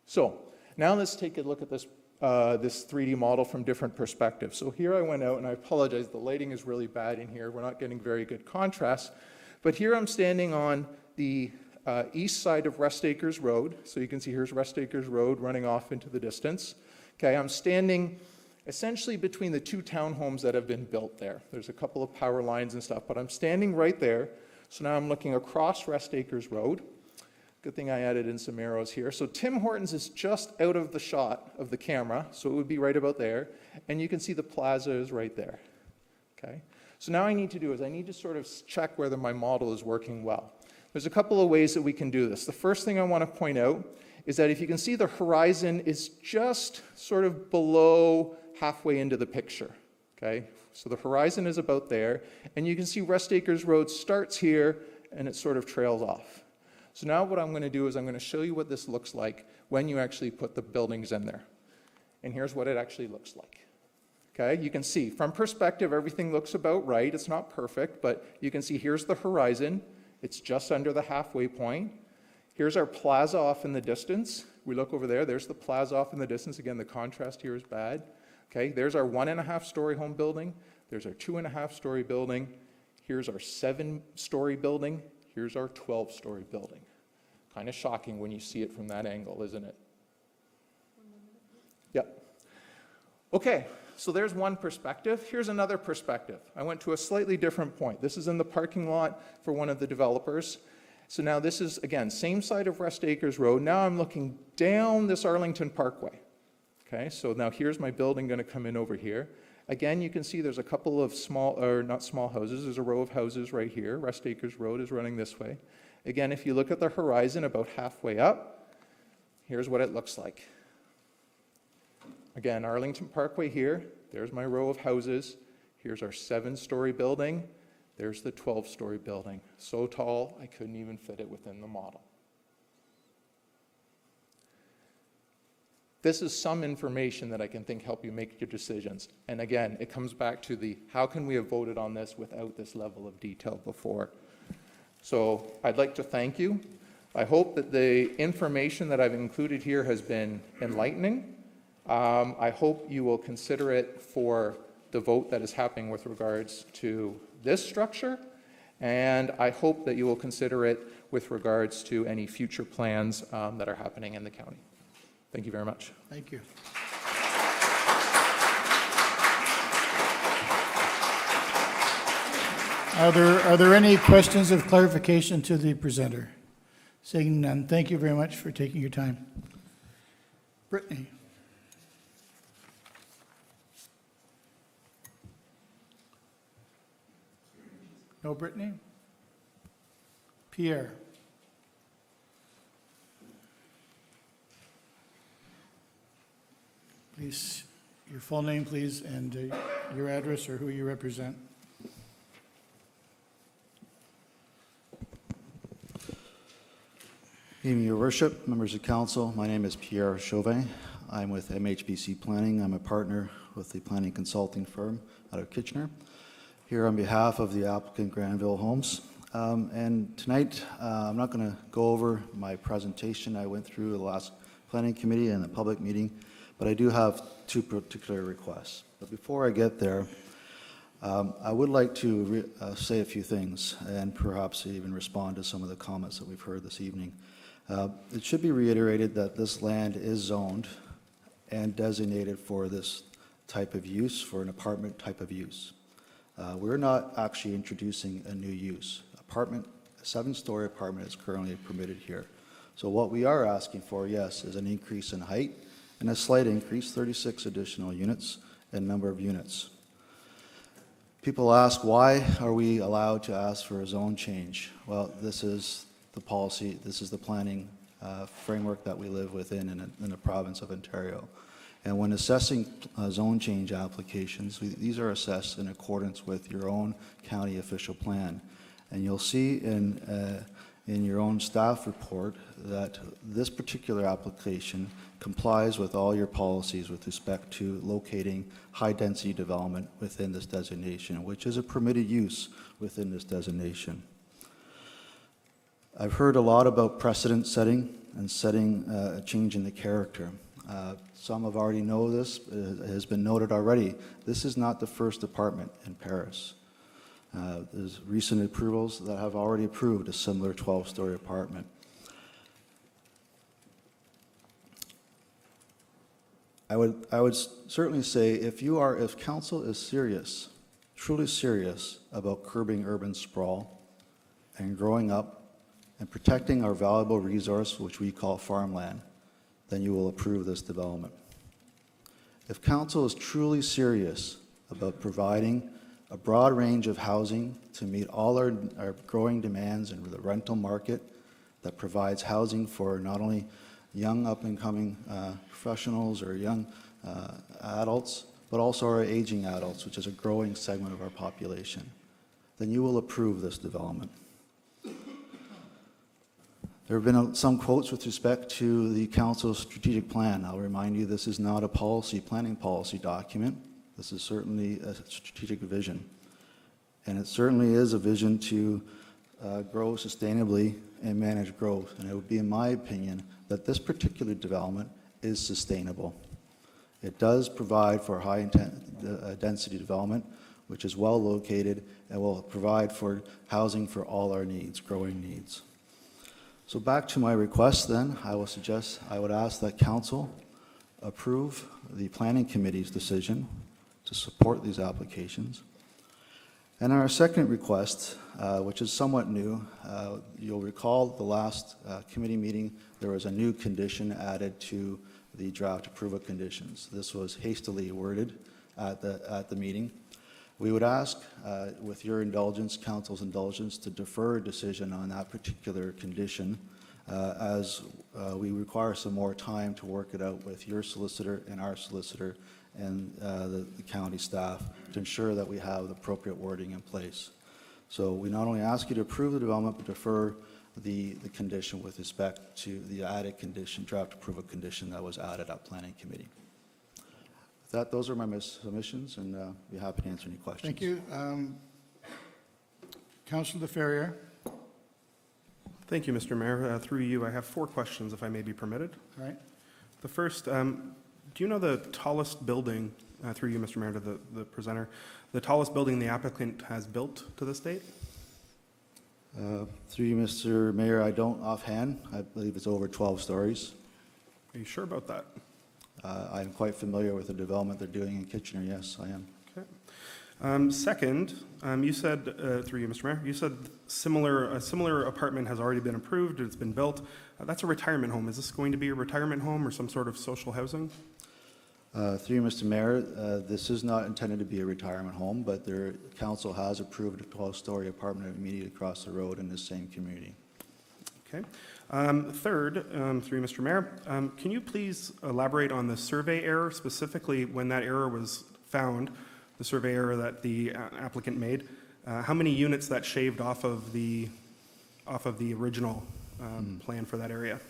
So now let's take a look at this 3D model from different perspectives. So here I went out, and I apologize, the lighting is really bad in here. We're not getting very good contrast. But here I'm standing on the east side of Rest Acres Road. So you can see here's Rest Acres Road running off into the distance. Okay, I'm standing essentially between the two townhomes that have been built there. There's a couple of power lines and stuff, but I'm standing right there. So now I'm looking across Rest Acres Road. Good thing I added in some arrows here. So Tim Hortons is just out of the shot of the camera, so it would be right about there. And you can see the plaza is right there, okay? So now I need to sort of check whether my model is working well. There's a couple of ways that we can do this. The first thing I want to point out is that if you can see, the horizon is just sort of below halfway into the picture, okay? So the horizon is about there, and you can see Rest Acres Road starts here, and it sort of trails off. So now what I'm going to do is I'm going to show you what this looks like when you actually put the buildings in there. And here's what it actually looks like. Okay, you can see from perspective, everything looks about right. It's not perfect, but you can see here's the horizon. It's just under the halfway point. Here's our plaza off in the distance. We look over there, there's the plaza off in the distance. Again, the contrast here is bad. Okay, there's our 1.5-story home building. There's our 2.5-story building. Here's our 7-story building. Here's our 12-story building. Kind of shocking when you see it from that angle, isn't it? Yep. Okay, so there's one perspective. Here's another perspective. I went to a slightly different point. This is in the parking lot for one of the developers. So now this is, again, same side of Rest Acres Road. Now I'm looking down this Arlington Parkway. Okay, so now here's my building going to come in over here. Again, you can see there's a couple of small, or not small houses, there's a row of houses right here. Rest Acres Road is running this way. Again, if you look at the horizon about halfway up, here's what it looks like. Again, Arlington Parkway here, there's my row of houses. Here's our 7-story building. There's the 12-story building. So tall, I couldn't even fit it within the model. This is some information that I can think help you make your decisions. And again, it comes back to the, how can we have voted on this without this level of detail before? So I'd like to thank you. I hope that the information that I've included here has been enlightening. I hope you will consider it for the vote that is happening with regards to this structure. And I hope that you will consider it with regards to any future plans that are happening in the county. Thank you very much. Thank you. Are there any questions of clarification to the presenter? Seeing none, thank you very much for taking your time. Brittany. No Brittany? Pierre. Please, your full name, please, and your address or who you represent. Evening, Your Worship, members of council. My name is Pierre Chauvin. I'm with MHBC Planning. I'm a partner with the planning consulting firm out of Kitchener. Here on behalf of the applicant Granville Homes. And tonight, I'm not going to go over my presentation I went through the last planning committee and the public meeting, but I do have two particular requests. But before I get there, I would like to say a few things and perhaps even respond to some of the comments that we've heard this evening. It should be reiterated that this land is zoned and designated for this type of use, for an apartment type of use. We're not actually introducing a new use. A 7-story apartment is currently permitted here. So what we are asking for, yes, is an increase in height and a slight increase, 36 additional units in number of units. People ask, why are we allowed to ask for a zone change? Well, this is the policy, this is the planning framework that we live within in the province of Ontario. And when assessing zone change applications, these are assessed in accordance with your own county official plan. And you'll see in your own staff report that this particular application complies with all your policies with respect to locating high-density development within this designation, which is a permitted use within this designation. I've heard a lot about precedent setting and setting a change in the character. Some have already know this, it has been noted already. This is not the first apartment in Paris. There's recent approvals that have already approved a similar 12-story apartment. I would certainly say if council is serious, truly serious about curbing urban sprawl and growing up and protecting our valuable resource, which we call farmland, then you will approve this development. If council is truly serious about providing a broad range of housing to meet all our growing demands in the rental market that provides housing for not only young up-and-coming professionals or young adults, but also our aging adults, which is a growing segment of our population, then you will approve this development. There have been some quotes with respect to the council's strategic plan. I'll remind you, this is not a planning policy document. This is certainly a strategic vision. And it certainly is a vision to grow sustainably and manage growth. And it would be, in my opinion, that this particular development is sustainable. It does provide for high density development, which is well located and will provide for housing for all our needs, growing needs. So back to my request then, I would ask that council approve the planning committee's decision to support these applications. And our second request, which is somewhat new, you'll recall the last committee meeting, there was a new condition added to the draft approval conditions. This was hastily worded at the meeting. We would ask, with your indulgence, council's indulgence, to defer a decision on that particular condition as we require some more time to work it out with your solicitor and our solicitor and the county staff to ensure that we have the appropriate wording in place. So we not only ask you to approve the development, but defer the condition with respect to the added condition, draft approval condition that was added at planning committee. Those are my submissions, and be happy to answer any questions. Thank you. Councillor Ferrier. Thank you, Mr. Mayor. Through you, I have 4 questions, if I may be permitted. All right. The first, do you know the tallest building, through you, Mr. Mayor, to the presenter, the tallest building the applicant has built to this date? Through you, Mr. Mayor, I don't offhand. I believe it's over 12 stories. Are you sure about that? I'm quite familiar with the development they're doing in Kitchener. Yes, I am. Okay. Second, you said, through you, Mr. Mayor, you said a similar apartment has already been approved, it's been built. That's a retirement home. Is this going to be a retirement home or some sort of social housing? Through you, Mr. Mayor, this is not intended to be a retirement home, but their council has approved a 12-story apartment immediately across the road in the same community. Okay. Third, through you, Mr. Mayor, can you please elaborate on the survey error, specifically when that error was found, the survey error that the applicant made? How many units that shaved off of the original plan for that area?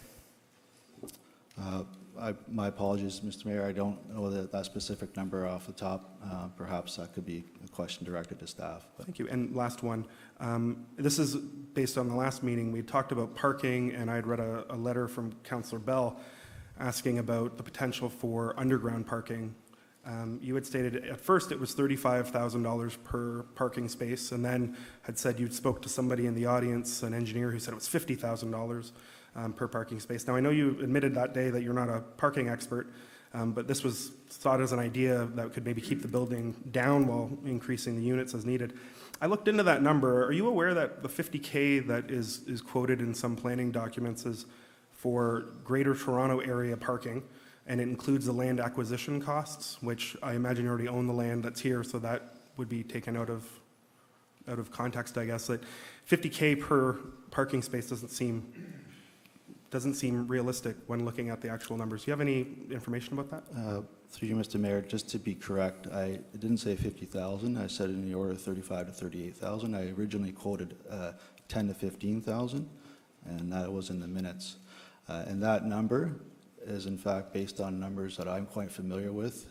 My apologies, Mr. Mayor. I don't know that specific number off the top. Perhaps that could be a question directed to staff. But. Thank you. And last one. This is based on the last meeting. We talked about parking, and I had read a letter from Councillor Bell asking about the potential for underground parking. You had stated at first it was $35,000 per parking space, and then had said you spoke to somebody in the audience, an engineer, who said it was $50,000 per parking space. Now, I know you admitted that day that you're not a parking expert, but this was thought as an idea that could maybe keep the building down while increasing the units as needed. I looked into that number. Are you aware that the $50K that is quoted in some planning documents is for Greater Toronto Area parking, and it includes the land acquisition costs, which I imagine you already own the land that's here, so that would be taken out of context, I guess. That $50K per parking space doesn't seem realistic when looking at the actual numbers. Do you have any information about that? Through you, Mr. Mayor, just to be correct, I didn't say 50,000. I said in the order of 35 to 38,000. I originally quoted 10 to 15,000, and that was in the minutes. And that number is in fact based on numbers that I'm quite familiar with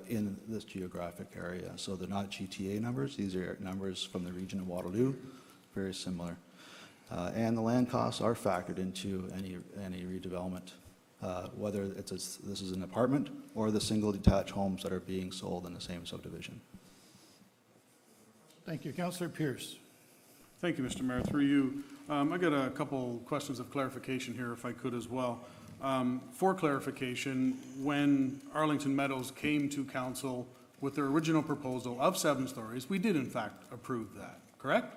in this geographic area. So they're not GTA numbers. These are numbers from the region of Waterloo, very similar. And the land costs are factored into any redevelopment, whether this is an apartment or the single detached homes that are being sold in the same subdivision. Thank you. Councillor Pierce. Thank you, Mr. Mayor. Through you, I got a couple questions of clarification here, if I could as well. For clarification, when Arlington Meadows came to council with their original proposal of 7 stories, we did in fact approve that, correct?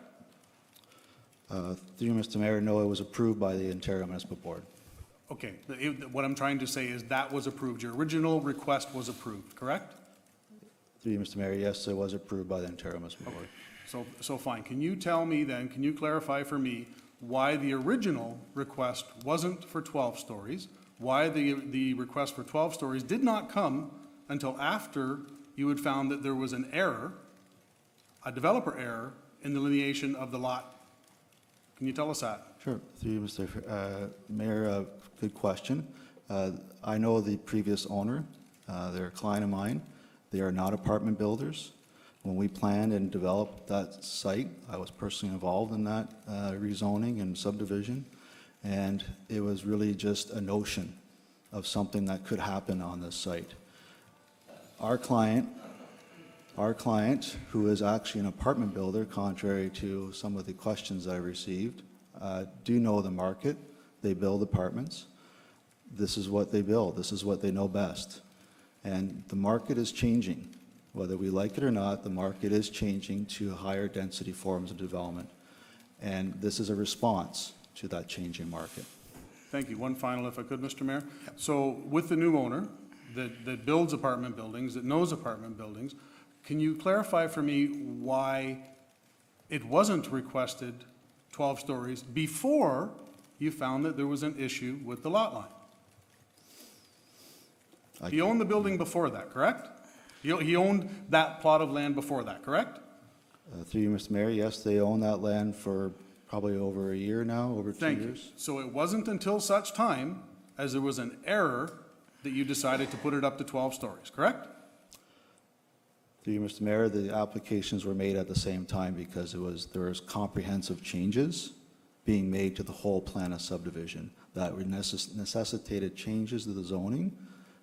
Through you, Mr. Mayor, no, it was approved by the Ontario Municipal Board. Okay, what I'm trying to say is that was approved. Your original request was approved, correct? Through you, Mr. Mayor, yes, it was approved by the Ontario Municipal Board. So fine. Can you tell me then, can you clarify for me why the original request wasn't for 12 stories? Why the request for 12 stories did not come until after you had found that there was an error, a developer error, in the delineation of the lot? Can you tell us that? Sure. Through you, Mr. Mayor, good question. I know the previous owner. They're a client of mine. They are not apartment builders. When we planned and developed that site, I was personally involved in that rezoning and subdivision, and it was really just a notion of something that could happen on this site. Our client, who is actually an apartment builder, contrary to some of the questions I received, do know the market. They build apartments. This is what they build. This is what they know best. And the market is changing. Whether we like it or not, the market is changing to higher density forms of development. And this is a response to that changing market. Thank you. One final, if I could, Mr. Mayor. So with the new owner that builds apartment buildings, that knows apartment buildings, can you clarify for me why it wasn't requested 12 stories before you found that there was an issue with the lot line? He owned the building before that, correct? He owned that plot of land before that, correct? Through you, Mr. Mayor, yes, they own that land for probably over a year now, over 2 Thank you. years. So it wasn't until such time as there was an error that you decided to put it up to 12 stories, correct? Through you, Mr. Mayor, the applications were made at the same time because there was comprehensive changes being made to the whole plan of subdivision that necessitated changes to the zoning.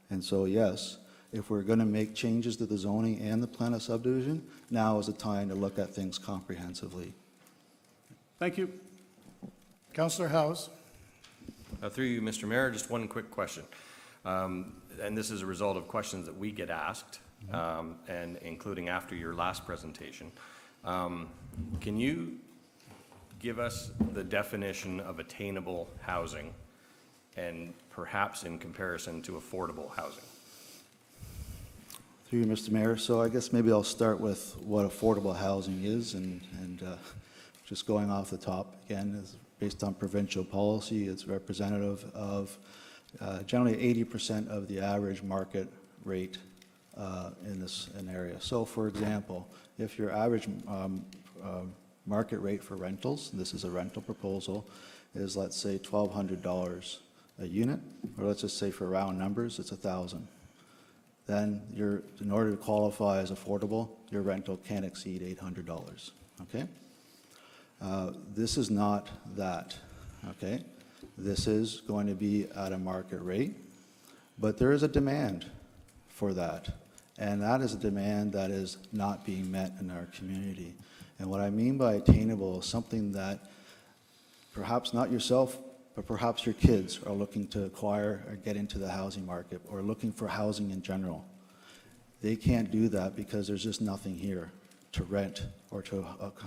And so, yes, if we're going to make changes to the zoning and the plan of subdivision, now is the time to look at things comprehensively. Thank you. Councillor House. Through you, Mr. Mayor, just one quick question. And this is a result of questions that we get asked, and including after your last presentation. Can you give us the definition of attainable housing and perhaps in comparison to affordable housing? Through you, Mr. Mayor, so I guess maybe I'll start with what affordable housing is, and just going off the top again, is based on provincial policy. It's representative of generally 80% of the average market rate in this area. So, for example, if your average market rate for rentals, and this is a rental proposal, is let's say $1,200 a unit, or let's just say for round numbers, it's $1,000. Then in order to qualify as affordable, your rental can't exceed $800, okay? This is not that, okay? This is going to be at a market rate, but there is a demand for that, and that is a demand that is not being met in our community. And what I mean by attainable is something that perhaps not yourself, but perhaps your kids are looking to acquire or get into the housing market or looking for housing in general. They can't do that because there's just nothing here to rent or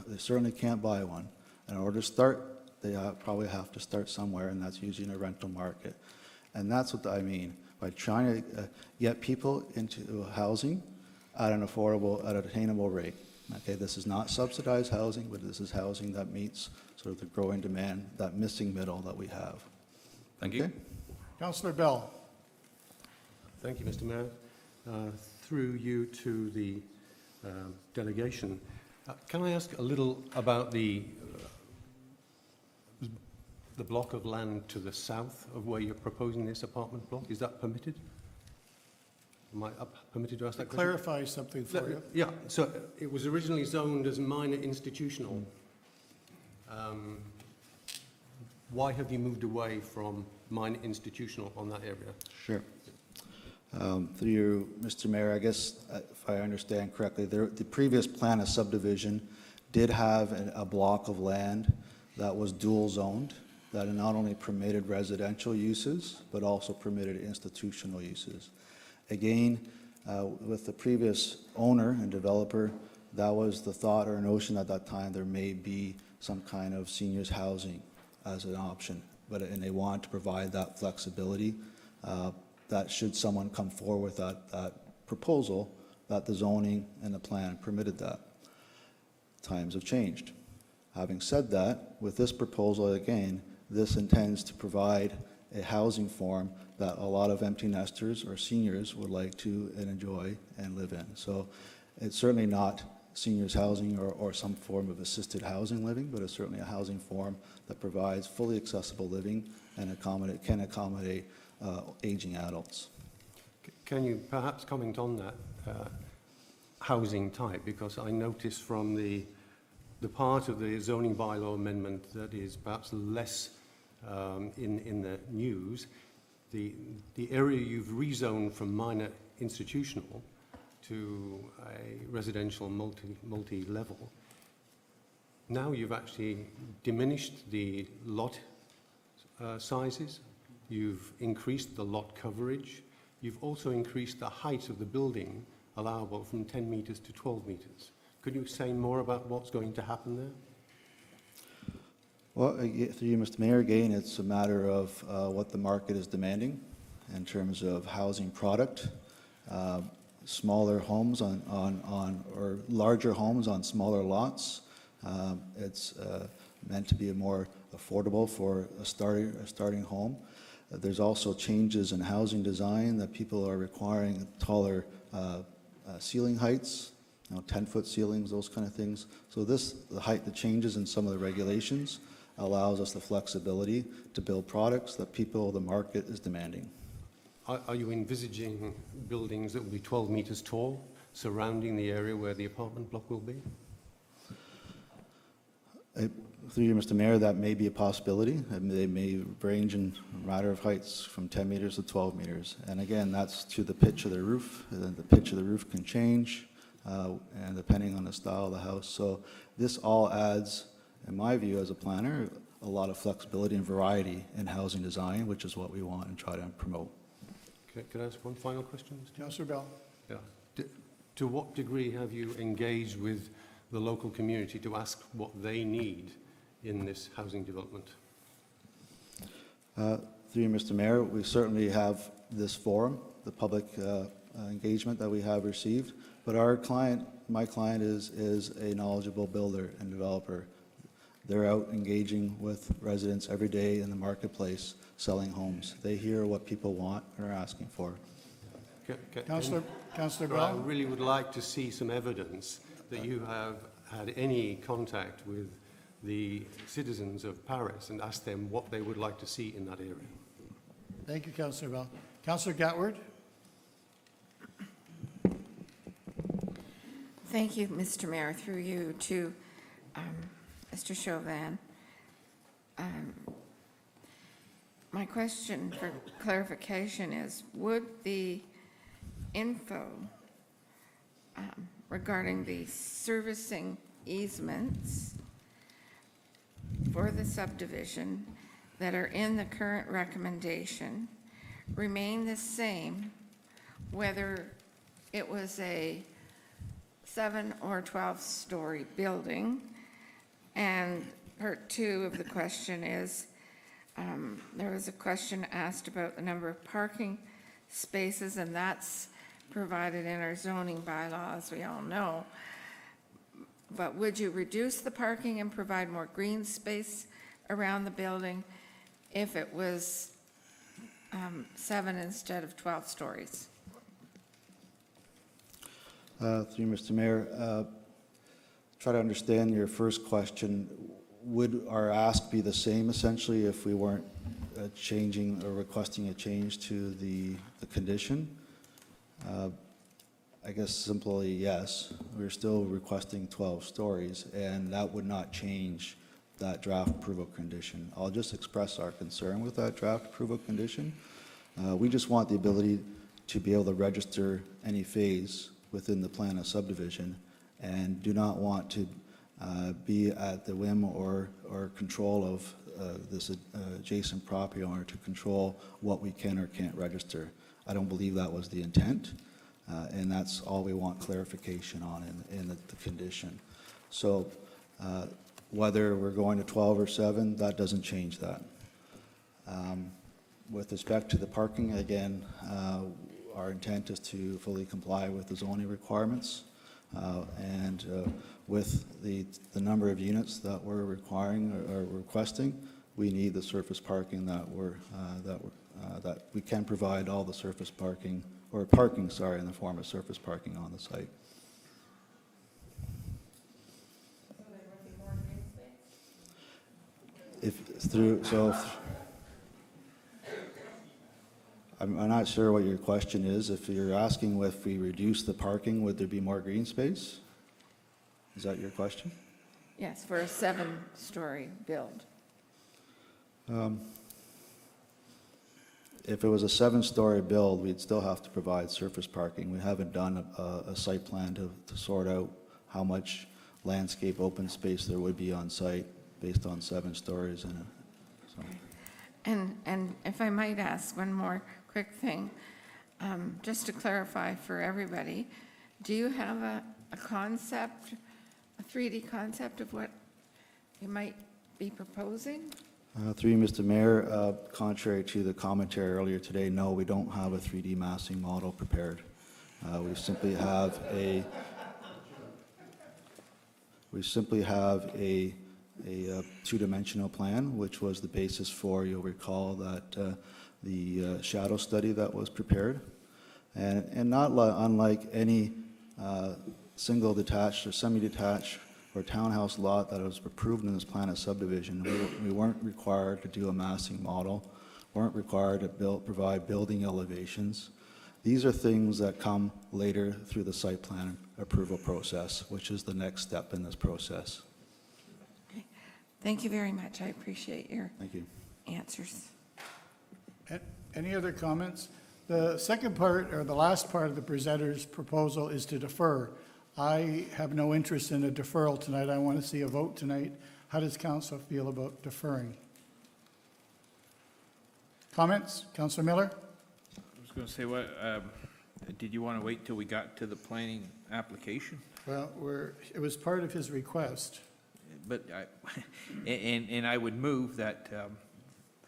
they certainly can't buy one. In order to start, they probably have to start somewhere, and that's usually in a rental market. And that's what I mean by trying to get people into housing at an affordable, at an attainable rate. Okay, this is not subsidized housing, but this is housing that meets sort of the growing demand, that missing middle that we have. Thank you. Councillor Bell. Thank you, Mr. Mayor. Through you to the delegation, can I ask a little about the block of land to the south of where you're proposing this apartment block? Is that permitted? Am I permitted to ask that question? Clarify something for you. Yeah, so it was originally zoned as minor institutional. Why have you moved away from minor institutional on that area? Sure. Through you, Mr. Mayor, I guess if I understand correctly, the previous plan of subdivision did have a block of land that was dual zoned, that not only permitted residential uses, but also permitted institutional uses. Again, with the previous owner and developer, that was the thought or notion at that time there may be some kind of seniors housing as an option, and they want to provide that flexibility, that should someone come forward with that proposal, that the zoning and the plan permitted that. Times have changed. Having said that, with this proposal, again, this intends to provide a housing form that a lot of empty nesters or seniors would like to and enjoy and live in. So it's certainly not seniors housing or some form of assisted housing living, but it's certainly a housing form that provides fully accessible living and can accommodate aging adults. Can you perhaps comment on that housing type? Because I noticed from the part of the zoning bylaw amendment that is perhaps less in the news, the area you've rezoned from minor institutional to a residential multi-level. Now you've actually diminished the lot sizes, you've increased the lot coverage, you've also increased the height of the building allowable from 10 metres to 12 metres. Could you say more about what's going to happen there? Well, through you, Mr. Mayor, again, it's a matter of what the market is demanding in terms of housing product. Smaller homes or larger homes on smaller lots. It's meant to be more affordable for a starting home. There's also changes in housing design that people are requiring taller ceiling heights, 10-foot ceilings, those kind of things. So the changes in some of the regulations allows us the flexibility to build products that the market is demanding. Are you envisaging buildings that will be 12 metres tall surrounding the area where the apartment block will be? Through you, Mr. Mayor, that may be a possibility. And they may range in a matter of heights from 10 meters to 12 meters. And again, that's to the pitch of the roof. And the pitch of the roof can change, and depending on the style of the house. So this all adds, in my view as a planner, a lot of flexibility and variety in housing design, which is what we want and try to promote. Can I ask one final question, Mr. Councillor Bell. Yeah. To what degree have you engaged with the local community to ask what they need in this housing development? Through you, Mr. Mayor, we certainly have this forum, the public engagement that we have received, but my client is a knowledgeable builder and developer. They're out engaging with residents every day in the marketplace, selling homes. They hear what people want and are asking for. Councillor I Bell. really would like to see some evidence that you have had any contact with the citizens of Paris and ask them what they would like to see in that area. Thank you, Councillor Bell. Councillor Gatward. Thank you, Mr. Mayor, through you to Mr. Chauvin. My question for clarification is, would the info regarding the servicing easements for the subdivision that are in the current recommendation remain the same whether it was a 7 or 12-story building? And part two of the question is, there was a question asked about the number of parking spaces, and that's provided in our zoning bylaw, as we all know. But would you reduce the parking and provide more green space around the building if it was 7 instead of 12 stories? Through you, Mr. Mayor, try to understand your first question. Would our ask be the same essentially if we weren't changing or requesting a change to the condition? I guess simply yes. We're still requesting 12 stories, and that would not change that draft approval condition. I'll just express our concern with that draft approval condition. We just want the ability to be able to register any phase within the plan of subdivision, and do not want to be at the whim or control of this adjacent property owner to control what we can or can't register. I don't believe that was the intent, and that's all we want clarification on in the condition. So Whether we're going to 12 or 7, that doesn't change that. With respect to the parking, again, our intent is to fully comply with the zoning requirements. And with the number of units that we're requiring or requesting, we need the surface parking that we can provide all the surface parking, or parking, sorry, in the form of surface parking on the site. I'm not sure what your question is. If you're asking if we reduce the parking, would there be more green space? Is that your question? Yes, for a 7-story build. If it was a 7-story build, we'd still have to provide surface parking. We haven't done a site plan to sort out how much landscape open space there would be on site based on 7 stories in it. So. And if I might ask one more quick thing, just to clarify for everybody, do you have a concept, a 3D concept of what you might be proposing? Through you, Mr. Mayor, contrary to the commentary earlier today, no, we don't have a 3D massing model prepared. We simply have a two-dimensional plan, which was the basis for, you'll recall, that the shadow study that was prepared. And not unlike any single detached or semi-detached or townhouse lot that was approved in this plan of subdivision, we weren't required to do a massing model, weren't required to provide building elevations. These are things that come later through the site plan approval process, which is the next step in this process. Thank you very much. I appreciate your Thank you. answers. Any other comments? The second part, or the last part of the presenter's proposal is to defer. I have no interest in a deferral tonight. I want to see a vote tonight. How does council feel about deferring? Comments? Councillor Miller? I was going to say, what, did you want to wait till we got to the planning application? Well, it was part of his request. But and I would move that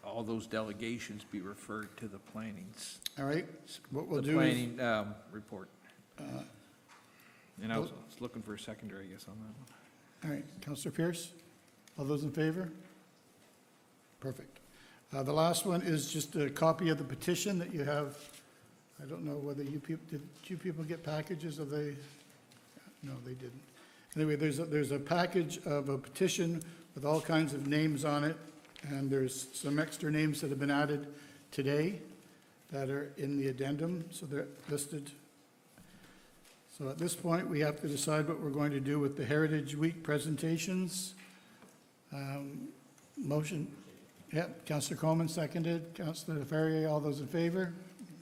all those delegations be referred to the planning's. All right, what we'll the do is... planning report. And I was looking for a secondary, I guess, on that one. All right, Councillor Pierce? All those in favor? Perfect. The last one is just a copy of the petition that you have. I don't know whether did you people get packages of the, no, they didn't. Anyway, there's a package of a petition with all kinds of names on it, and there's some extra names that have been added today that are in the addendum, so they're listed. So at this point, we have to decide what we're going to do with the Heritage Week presentations. Motion, Councillor Coleman seconded, Councillor Ferrier, all those in favor?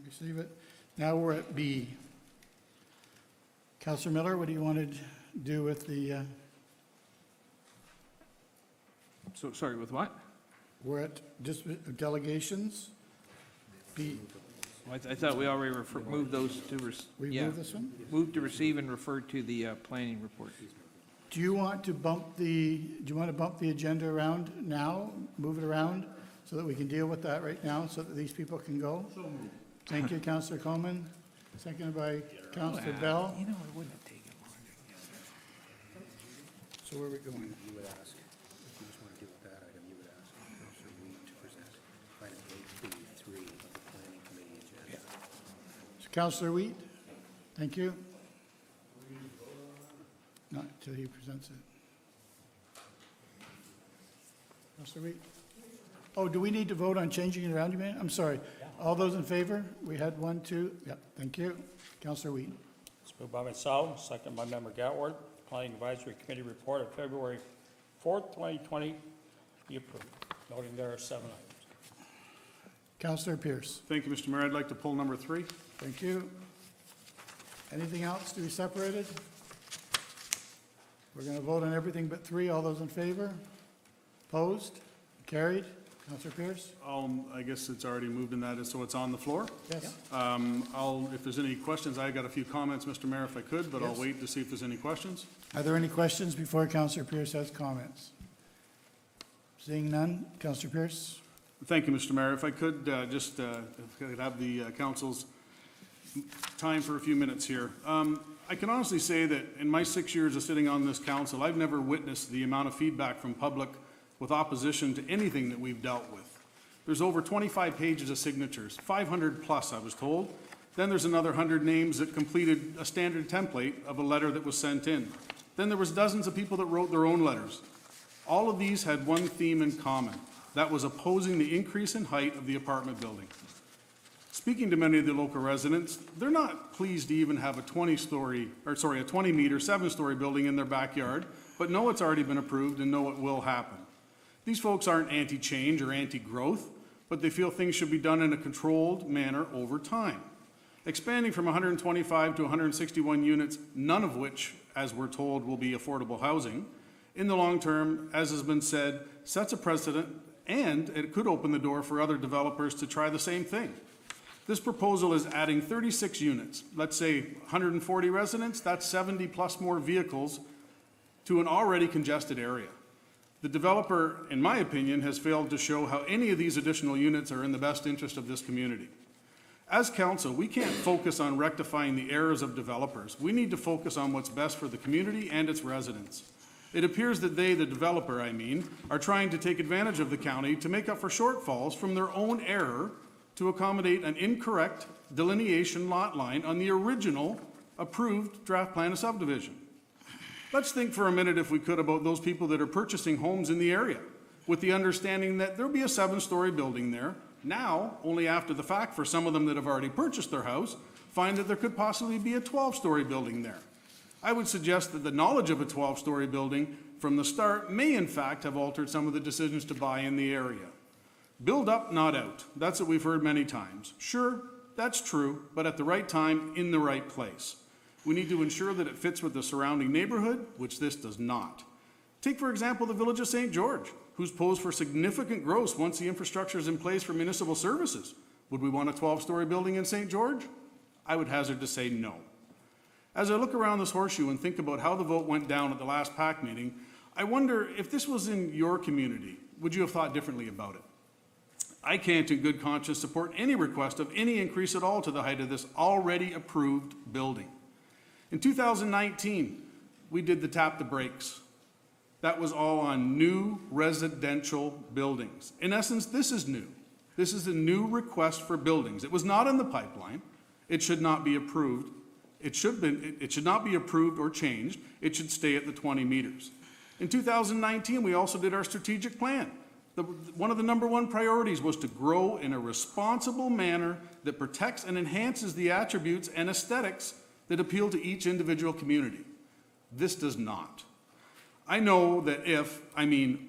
Receive it. Now we're at B. Councillor Miller, what do you want to do with the, So, sorry, with what? we're at delegations? B. I thought we already moved those to, We yeah, move this one? moved to receive and refer to the planning report. Do you want to bump the agenda around now, move it around, so that we can deal with that right now, so that these people can go? Thank you, Councillor Coleman. Seconded by Councillor Bell. You know, it wouldn't have taken long. So where are we going? You would ask, if you just want to deal with that item, you would ask Councillor Reed to present item 8B3 of the planning committee agenda. So Councillor Wheat, thank you. Not until he presents it. Councillor Wheat? Oh, do we need to vote on changing it around, you mean? I'm sorry. All those in favor? We had 1, 2. Yep, thank you. Councillor Wheat. It's moved by myself, second by Member Gatward. Planning Advisory Committee report of February 4th, 2020 be approved. Noting there are 7 items. Councillor Pierce. Thank you, Mr. Mayor. I'd like to pull number 3. Thank you. Anything else to be separated? We're going to vote on everything but 3. All those in favor? Opposed? Carried? Councillor Pierce? I guess it's already moved in that, so it's on the floor. Yes. If there's any questions, I got a few comments, Mr. Mayor, if I could, but I'll Yes. wait to see if there's any questions. Are there any questions before Councillor Pierce has comments? Seeing none, Councillor Pierce. Thank you, Mr. Mayor. If I could, if I could have the council's time for a few minutes here. I can honestly say that in my 6 years of sitting on this council, I've never witnessed the amount of feedback from public with opposition to anything that we've dealt with. There's over 25 pages of signatures, 500 plus, I was told. Then there's another 100 names that completed a standard template of a letter that was sent in. Then there was dozens of people that wrote their own letters. All of these had one theme in common. That was opposing the increase in height of the apartment building. Speaking to many of the local residents, they're not pleased to even have a 20 meter, 7-story building in their backyard, but know it's already been approved and know it will happen. These folks aren't anti-change or anti-growth, but they feel things should be done in a controlled manner over time. Expanding from 125 to 161 units, none of which, as we're told, will be affordable housing, in the long term, as has been said, sets a precedent, and it could open the door for other developers to try the same thing. This proposal is adding 36 units, let's say 140 residents, that's 70 plus more vehicles to an already congested area. The developer, in my opinion, has failed to show how any of these additional units are in the best interest of this community. As council, we can't focus on rectifying the errors of developers. We need to focus on what's best for the community and its residents. It appears that they, the developer I mean, are trying to take advantage of the county to make up for shortfalls from their own error to accommodate an incorrect delineation lot line on the original approved draft plan of subdivision. Let's think for a minute, if we could, about those people that are purchasing homes in the area with the understanding that there'll be a 7-story building there. Now, only after the fact, for some of them that have already purchased their house, find that there could possibly be a 12-story building there. I would suggest that the knowledge of a 12-story building from the start may in fact have altered some of the decisions to buy in the area. Build up, not out. That's what we've heard many times. Sure, that's true, but at the right time, in the right place. We need to ensure that it fits with the surrounding neighborhood, which this does not. Take, for example, the village of St. George, who's posed for significant growth once the infrastructure is in place for municipal services. Would we want a 12-story building in St. George? I would hazard to say no. As I look around this horseshoe and think about how the vote went down at the last PAC meeting, I wonder if this was in your community, would you have thought differently about it? I can't in good conscience support any request of any increase at all to the height of this already approved building. In 2019, we did the tap the brakes. That was all on new residential buildings. In essence, this is new. This is a new request for buildings. It was not in the pipeline. It should not be approved. It should not be approved or changed. It should stay at the 20 meters. In 2019, we also did our strategic plan. One of the #1 priorities was to grow in a responsible manner that protects and enhances the attributes and aesthetics that appeal to each individual community. This does not. I know that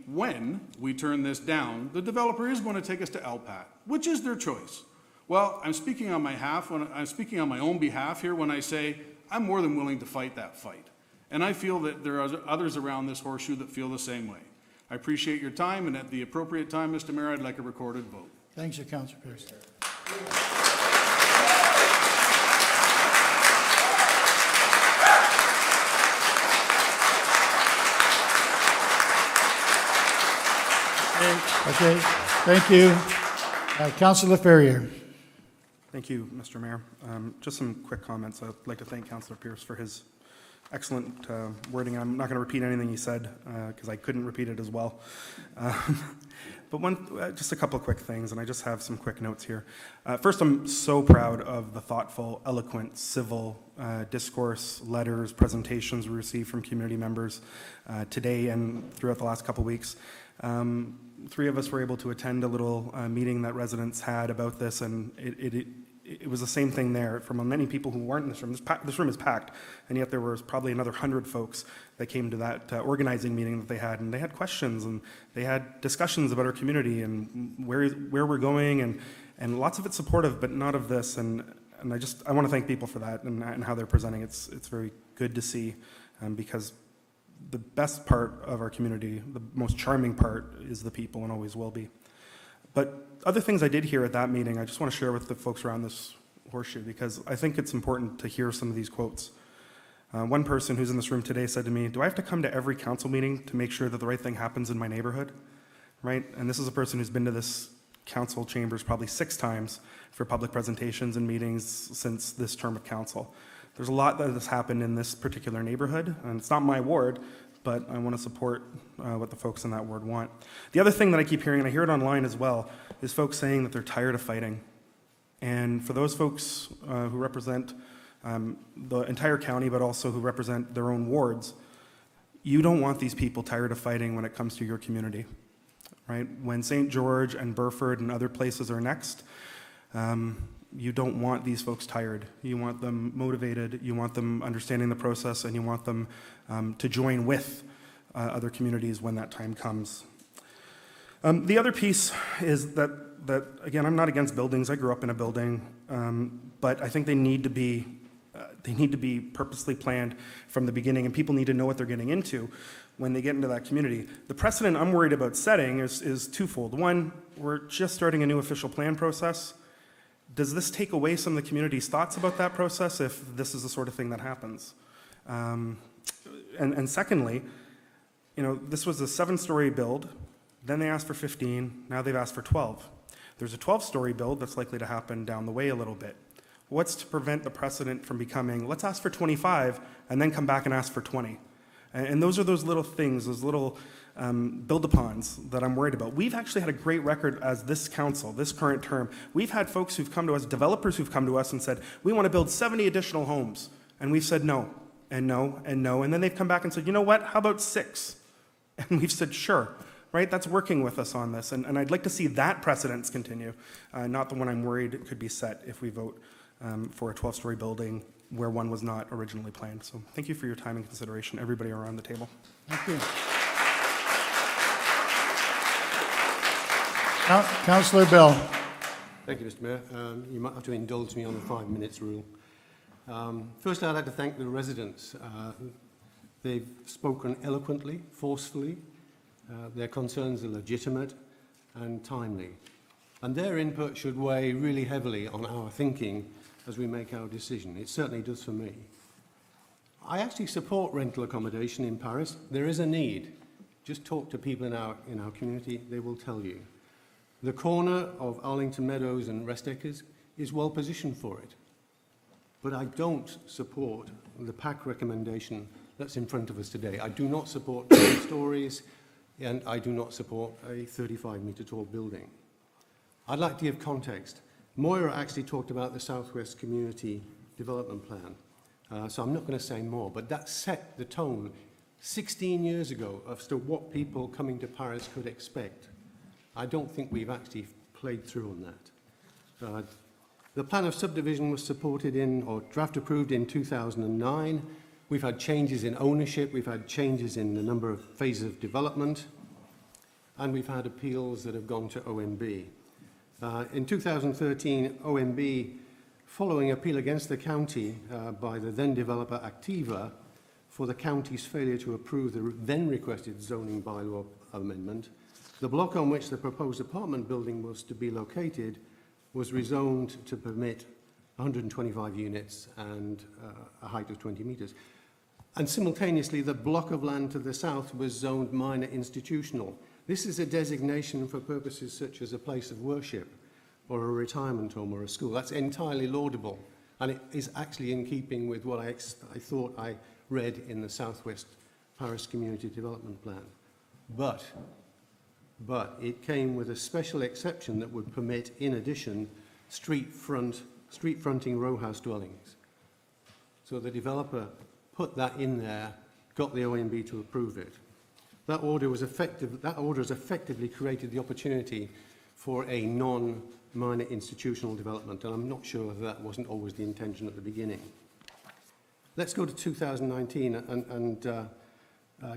when we turn this down, the developer is going to take us to LPAT, which is their choice. Well, I'm speaking on my own behalf here when I say I'm more than willing to fight that fight. And I feel that there are others around this horseshoe that feel the same way. I appreciate your time, and at the appropriate time, Mr. Mayor, I'd like a recorded vote. Thanks, Councillor Pierce. Okay, thank you. Councillor Ferrier. Thank you, Mr. Mayor. Just some quick comments. I'd like to thank Councillor Pierce for his excellent wording. I'm not going to repeat anything he said because I couldn't repeat it as well. But just a couple of quick things, and I just have some quick notes here. First, I'm so proud of the thoughtful, eloquent, civil discourse, letters, presentations we received from community members today and throughout the last couple of weeks. 3 of us were able to attend a little meeting that residents had about this, and it was the same thing there from many people who weren't in this room. This room is packed, and yet there was probably another 100 folks that came to that organizing meeting that they had, and they had questions, and they had discussions about our community and where we're going, and lots of it supportive, but not of this. And I want to thank people for that and how they're presenting. It's very good to see, because the best part of our community, the most charming part, is the people and always will be. But other things I did hear at that meeting, I just want to share with the folks around this horseshoe, because I think it's important to hear some of these quotes. One person who's in this room today said to me, "Do I have to come to every council meeting to make sure that the right thing happens in my neighborhood?" right? And this is a person who's been to this council chambers probably 6 times for public presentations and meetings since this term of council. There's a lot that has happened in this particular neighborhood, and it's not my ward, but I want to support what the folks in that ward want. The other thing that I keep hearing, and I hear it online as well, is folks saying that they're tired of fighting. And for those folks who represent the entire county, but also who represent their own wards, you don't want these people tired of fighting when it comes to your community, right? When St. George and Burford and other places are next, you don't want these folks tired. You want them motivated, you want them understanding the process, and you want them to join with other communities when that time comes. The other piece is that again, I'm not against buildings. I grew up in a building, but I think they need to be purposely planned from the beginning, and people need to know what they're getting into when they get into that community. The precedent I'm worried about setting is twofold. One, we're just starting a new official plan process. Does this take away some of the community's thoughts about that process if this is the sort of thing that happens? And secondly, this was a 7-story build. Then they asked for 15. Now they've asked for 12. There's a 12-story build that's likely to happen down the way a little bit. What's to prevent the precedent from becoming, let's ask for 25 and then come back and ask for 20? And those are those little things, those little build-upons that I'm worried about. We've actually had a great record as this council, this current term. We've had folks who've come to us, developers who've come to us and said, we want to build 70 additional homes. And we've said no, and no, and no. And then they've come back and said, you know what, how about 6? And we've said, sure. Right, that's working with us on this, and I'd like to see that precedence continue, not the one I'm worried could be set if we vote for a 12-story building where one was not originally planned. So thank you for your time and consideration, everybody around the table. Thank you. Councillor Bell. Thank you, Mr. Mayor. You might have to indulge me on the 5 minutes rule. First, I'd like to thank the residents. They've spoken eloquently, forcefully. Their concerns are legitimate and timely, and their input should weigh really heavily on our thinking as we make our decision. It certainly does for me. I actually support rental accommodation in Paris. There is a need. Just talk to people in our community, they will tell you. The corner of Arlington Meadows and Rest Acres is well positioned for it, but I don't support the PAC recommendation that's in front of us today. I do not support 2 stories. And I do not support a 35-metre tall building. I'd like to give context. Moira actually talked about the Southwest Community Development Plan, so I'm not going to say more, but that set the tone 16 years ago as to what people coming to Paris could expect. I don't think we've actually played through on that. The plan of subdivision was supported or draft approved in 2009. We've had changes in ownership, we've had changes in the number of phases of development, and we've had appeals that have gone to OMB. In 2013, OMB, following appeal against the county by the then developer Activa for the county's failure to approve the then requested zoning bylaw amendment, the block on which the proposed apartment building was to be located was rezoned to permit 125 units and a height of 20 metres. And simultaneously, the block of land to the south was zoned minor institutional. This is a designation for purposes such as a place of worship or a retirement home or a school. That's entirely laudable, and it is actually in keeping with what I thought I read in the Southwest Paris Community Development Plan. But it came with a special exception that would permit, in addition, street fronting row house dwellings. So the developer put that in there, got the OMB to approve it. That order has effectively created the opportunity for a non-minor institutional development, and I'm not sure that wasn't always the intention at the beginning. Let's go to 2019, and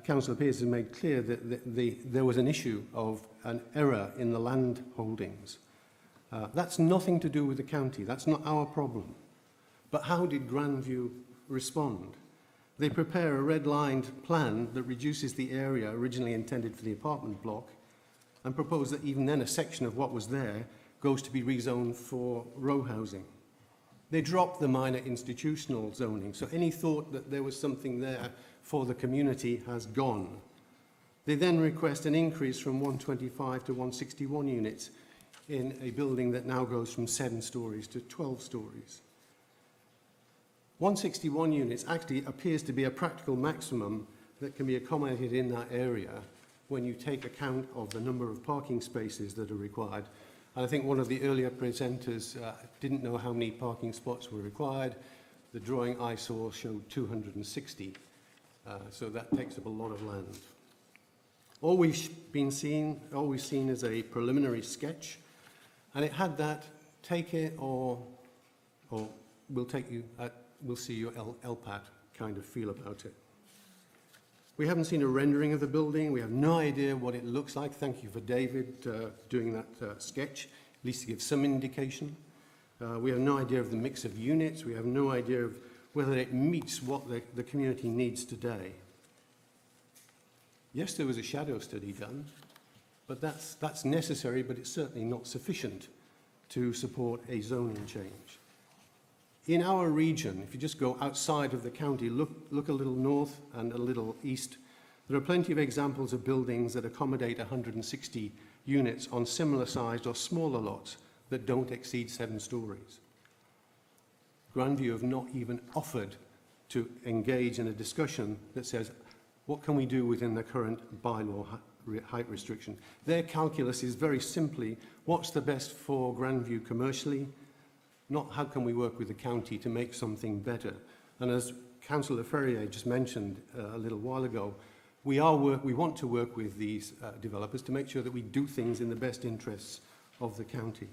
Councillor Pearce has made clear that there was an issue of an error in the land holdings. That's nothing to do with the county. That's not our problem. But how did Grandview respond? They prepare a red-lined plan that reduces the area originally intended for the apartment block and propose that even then a section of what was there goes to be rezoned for row housing. They dropped the minor institutional zoning, so any thought that there was something there for the community has gone. They then request an increase from 125 to 161 units in a building that now goes from 7 stories to 12 stories. 161 units actually appears to be a practical maximum that can be accommodated in that area when you take account of the number of parking spaces that are required. And I think one of the earlier presenters didn't know how many parking spots were required. The drawing I saw showed 260, so that takes up a lot of land. All we've seen is a preliminary sketch, and it had that take it or we'll see you LPAT kind of feel about it. We haven't seen a rendering of the building. We have no idea what it looks like. Thank you for David doing that sketch, at least to give some indication. We have no idea of the mix of units. We have no idea of whether it meets what the community needs today. Yes, there was a shadow study done, but that's necessary, but it's certainly not sufficient to support a zoning change. In our region, if you just go outside of the county, look a little north and a little east, there are plenty of examples of buildings that accommodate 160 units on similar sized or smaller lots that don't exceed 7 stories. Grandview have not even offered to engage in a discussion that says, what can we do within the current bylaw height restriction? Their calculus is very simply, what's the best for Grandview commercially? Not how can we work with the county to make something better. And as Councillor Ferrier just mentioned a little while ago, we want to work with these developers to make sure that we do things in the best interests of the county.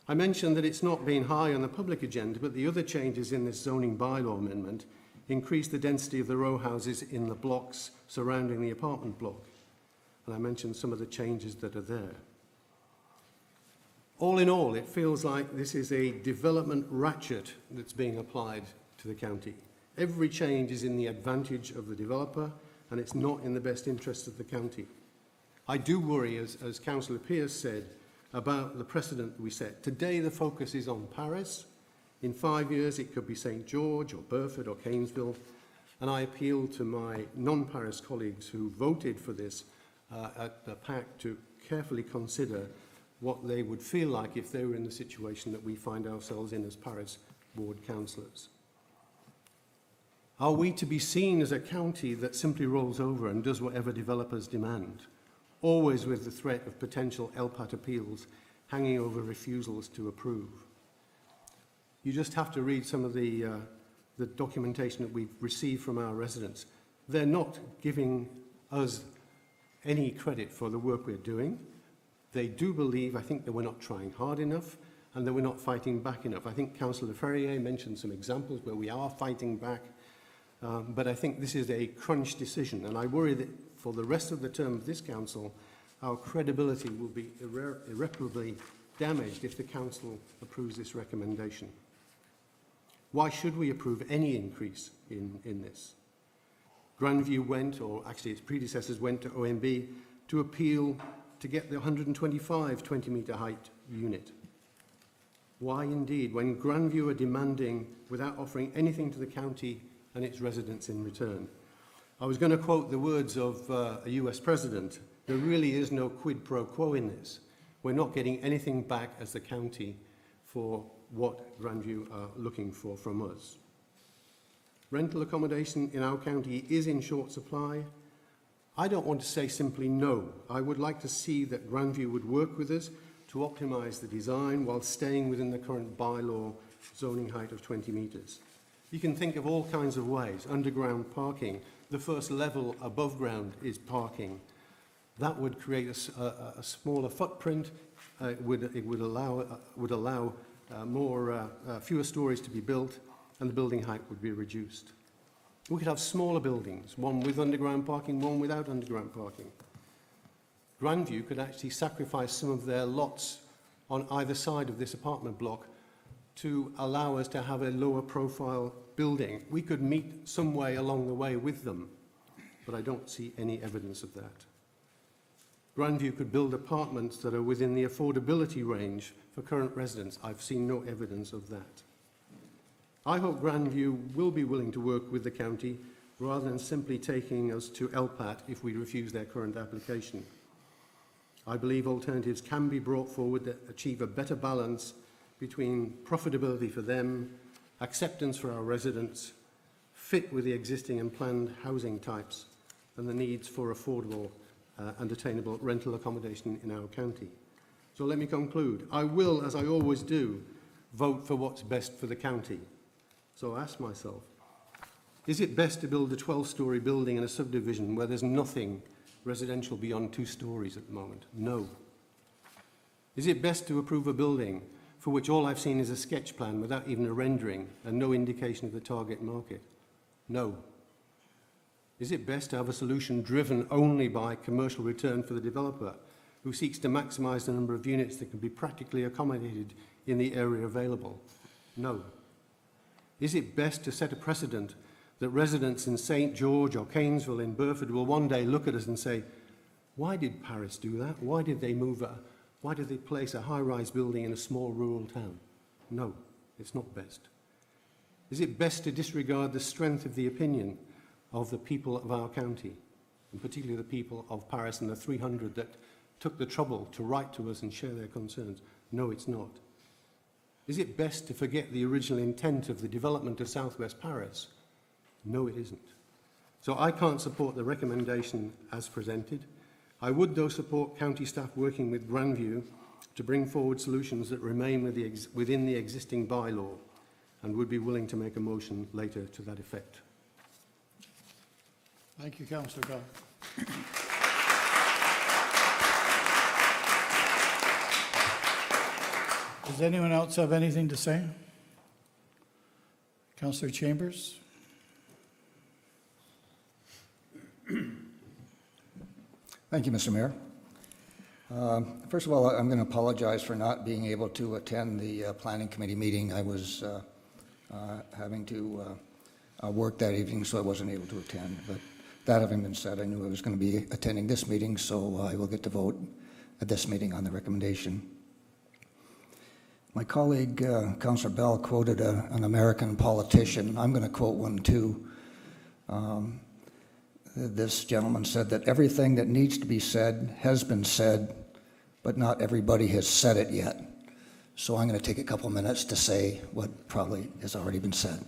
I mentioned that it's not been high on the public agenda, but the other changes in this zoning bylaw amendment increase the density of the row houses in the blocks surrounding the apartment block. And I mentioned some of the changes that are there. All in all, it feels like this is a development ratchet that's being applied to the county. Every change is in the advantage of the developer, and it's not in the best interest of the county. I do worry, as Councillor Pearce said, about the precedent we set. Today, the focus is on Paris. In 5 years, it could be St. George or Burford or Cainsville. And I appeal to my non-Paris colleagues who voted for this at the PAC to carefully consider what they would feel like if they were in the situation that we find ourselves in as Paris ward councillors. Are we to be seen as a county that simply rolls over and does whatever developers demand, always with the threat of potential LPAT appeals hanging over refusals to approve? You just have to read some of the documentation that we've received from our residents. They're not giving us any credit for the work we're doing. They do believe, I think, that we're not trying hard enough and that we're not fighting back enough. I think Councillor Ferrier mentioned some examples where we are fighting back, but I think this is a crunch decision, and I worry that for the rest of the term of this council, our credibility will be irreparably damaged if the council approves this recommendation. Why should we approve any increase in this? Grandview went, or actually its predecessors went to OMB to appeal to get the 125 20-metre height unit. Why indeed, when Grandview are demanding without offering anything to the county and its residents in return? I was going to quote the words of a US president. There really is no quid pro quo in this. We're not getting anything back as the county for what Grandview are looking for from us. Rental accommodation in our county is in short supply. I don't want to say simply no. I would like to see that Grandview would work with us to optimise the design while staying within the current bylaw zoning height of 20 metres. You can think of all kinds of ways. Underground parking. The first level above ground is parking. That would create a smaller footprint. It would allow fewer stories to be built, and the building height would be reduced. We could have smaller buildings, one with underground parking, one without underground parking. Grandview could actually sacrifice some of their lots on either side of this apartment block to allow us to have a lower profile building. We could meet some way along the way with them, but I don't see any evidence of that. Grandview could build apartments that are within the affordability range for current residents. I've seen no evidence of that. I hope Grandview will be willing to work with the county rather than simply taking us to LPAT if we refuse their current application. I believe alternatives can be brought forward that achieve a better balance between profitability for them, acceptance for our residents, fit with the existing and planned housing types, and the needs for affordable and attainable rental accommodation in our county. So let me conclude. I will, as I always do, vote for what's best for the county. So I ask myself, is it best to build a 12-storey building in a subdivision where there's nothing residential beyond 2 stories at the moment? No. Is it best to approve a building for which all I've seen is a sketch plan without even a rendering and no indication of the target market? No. Is it best to have a solution driven only by commercial return for the developer who seeks to maximise the number of units that can be practically accommodated in the area available? No. Is it best to set a precedent that residents in St. George or Cainsville in Burford will one day look at us and say, why did Paris do that? Why did they why did they place a high-rise building in a small rural town? No, it's not best. Is it best to disregard the strength of the opinion of the people of our county, and particularly the people of Paris and the 300 that took the trouble to write to us and share their concerns? No, it's not. Is it best to forget the original intent of the development of Southwest Paris? No, it isn't. So I can't support the recommendation as presented. I would, though, support county staff working with Grandview to bring forward solutions that remain within the existing bylaw, and would be willing to make a motion later to that effect. Thank you, Councillor Bell. Does anyone else have anything to say? Councillor Chambers? Thank you, Mr. Mayor. First of all, I'm going to apologize for not being able to attend the Planning Committee meeting. I was having to work that evening, so I wasn't able to attend. But that having been said, I knew I was going to be attending this meeting, so I will get to vote at this meeting on the recommendation. My colleague, Councillor Bell, quoted an American politician. I'm going to quote one too. This gentleman said that everything that needs to be said has been said, but not everybody has said it yet. So I'm going to take a couple minutes to say what probably has already been said.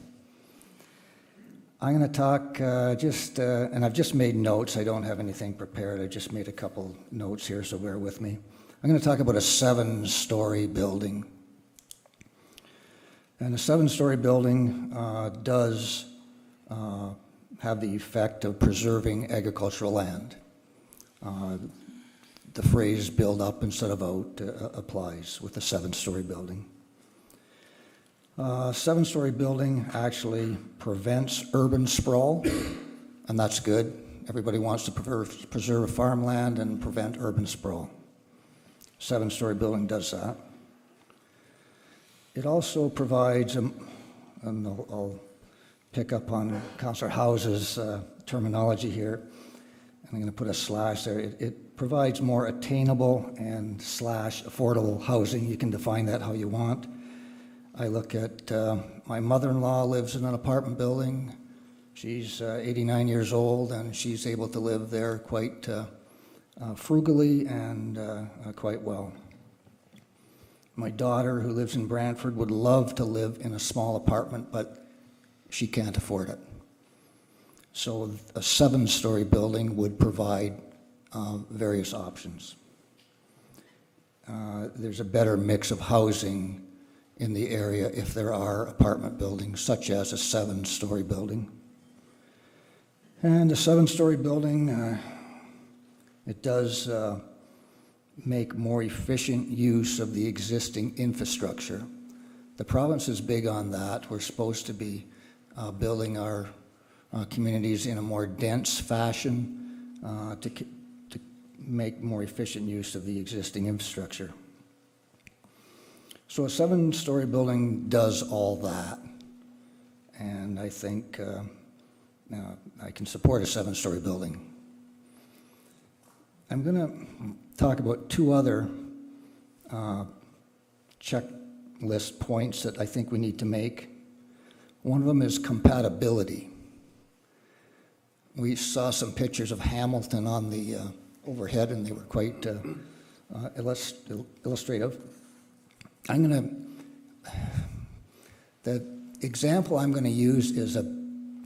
I'm going to talk and I've just made notes. I don't have anything prepared. I just made a couple notes here, so bear with me. I'm going to talk about a 7-story building. And a 7-story building does have the effect of preserving agricultural land. The phrase build up instead of out applies with a 7-story building. A 7-story building actually prevents urban sprawl, and that's good. Everybody wants to preserve farmland and prevent urban sprawl. 7-story building does that. It also provides, and I'll pick up on Councillor House's terminology here. I'm going to put a slash there. It provides more attainable and / affordable housing. You can define that how you want. I look at my mother-in-law lives in an apartment building. She's 89 years old, and she's able to live there quite frugally and quite well. My daughter, who lives in Brantford, would love to live in a small apartment, but she can't afford it. So a 7-story building would provide various options. There's a better mix of housing in the area if there are apartment buildings, such as a 7-story building. And a 7-story building, it does make more efficient use of the existing infrastructure. The province is big on that. We're supposed to be building our communities in a more dense fashion to make more efficient use of the existing infrastructure. So a 7-story building does all that, and I think I can support a 7-story building. I'm going to talk about 2 other checklist points that I think we need to make. One of them is compatibility. we saw some pictures of Hamilton on the overhead, and they were quite illustrative. The example I'm going to use is a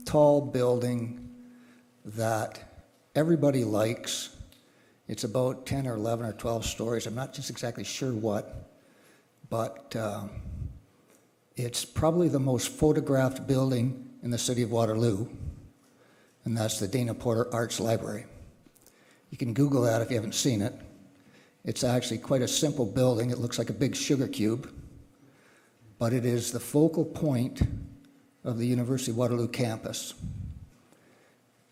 tall building that everybody likes. It's about 10 or 11 or 12 stories. I'm not just exactly sure what, but it's probably the most photographed building in the city of Waterloo, and that's the Dana Porter Arts Library. You can Google that if you haven't seen it. It's actually quite a simple building. It looks like a big sugar cube, but it is the focal point of the University of Waterloo campus.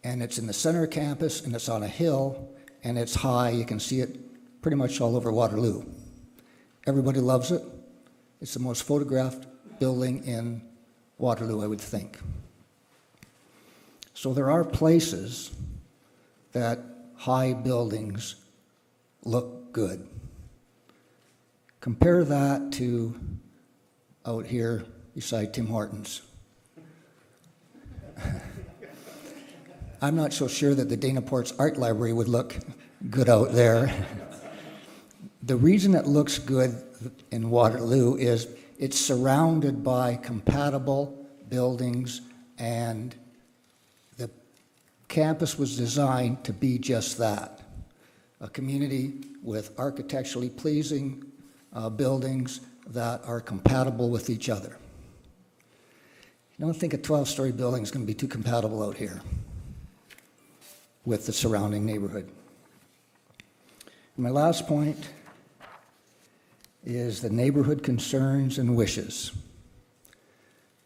And it's in the center of campus, and it's on a hill, and it's high. You can see it pretty much all over Waterloo. Everybody loves it. It's the most photographed building in Waterloo, I would think. So there are places that high buildings look good. Compare that to out here beside Tim Hortons. I'm not so sure that the Dana Port's Art Library would look good out there. The reason it looks good in Waterloo is it's surrounded by compatible buildings, and the campus was designed to be just that, a community with architecturally pleasing buildings that are compatible with each other. I don't think a 12-story building is going to be too compatible out here with the surrounding neighborhood. And my last point is the neighborhood concerns and wishes.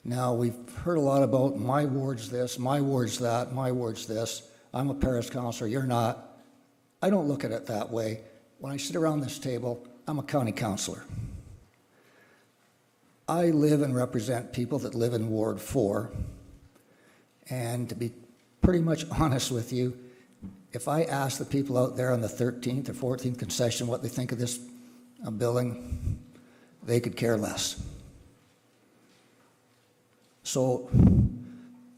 Now, we've heard a lot about my ward's this, my ward's that, my ward's this. I'm a parish councillor, you're not. I don't look at it that way. When I sit around this table, I'm a county councillor. I live and represent people that live in Ward 4, and to be pretty much honest with you, if I ask the people out there on the 13th or 14th concession what they think of this building, they could care less. So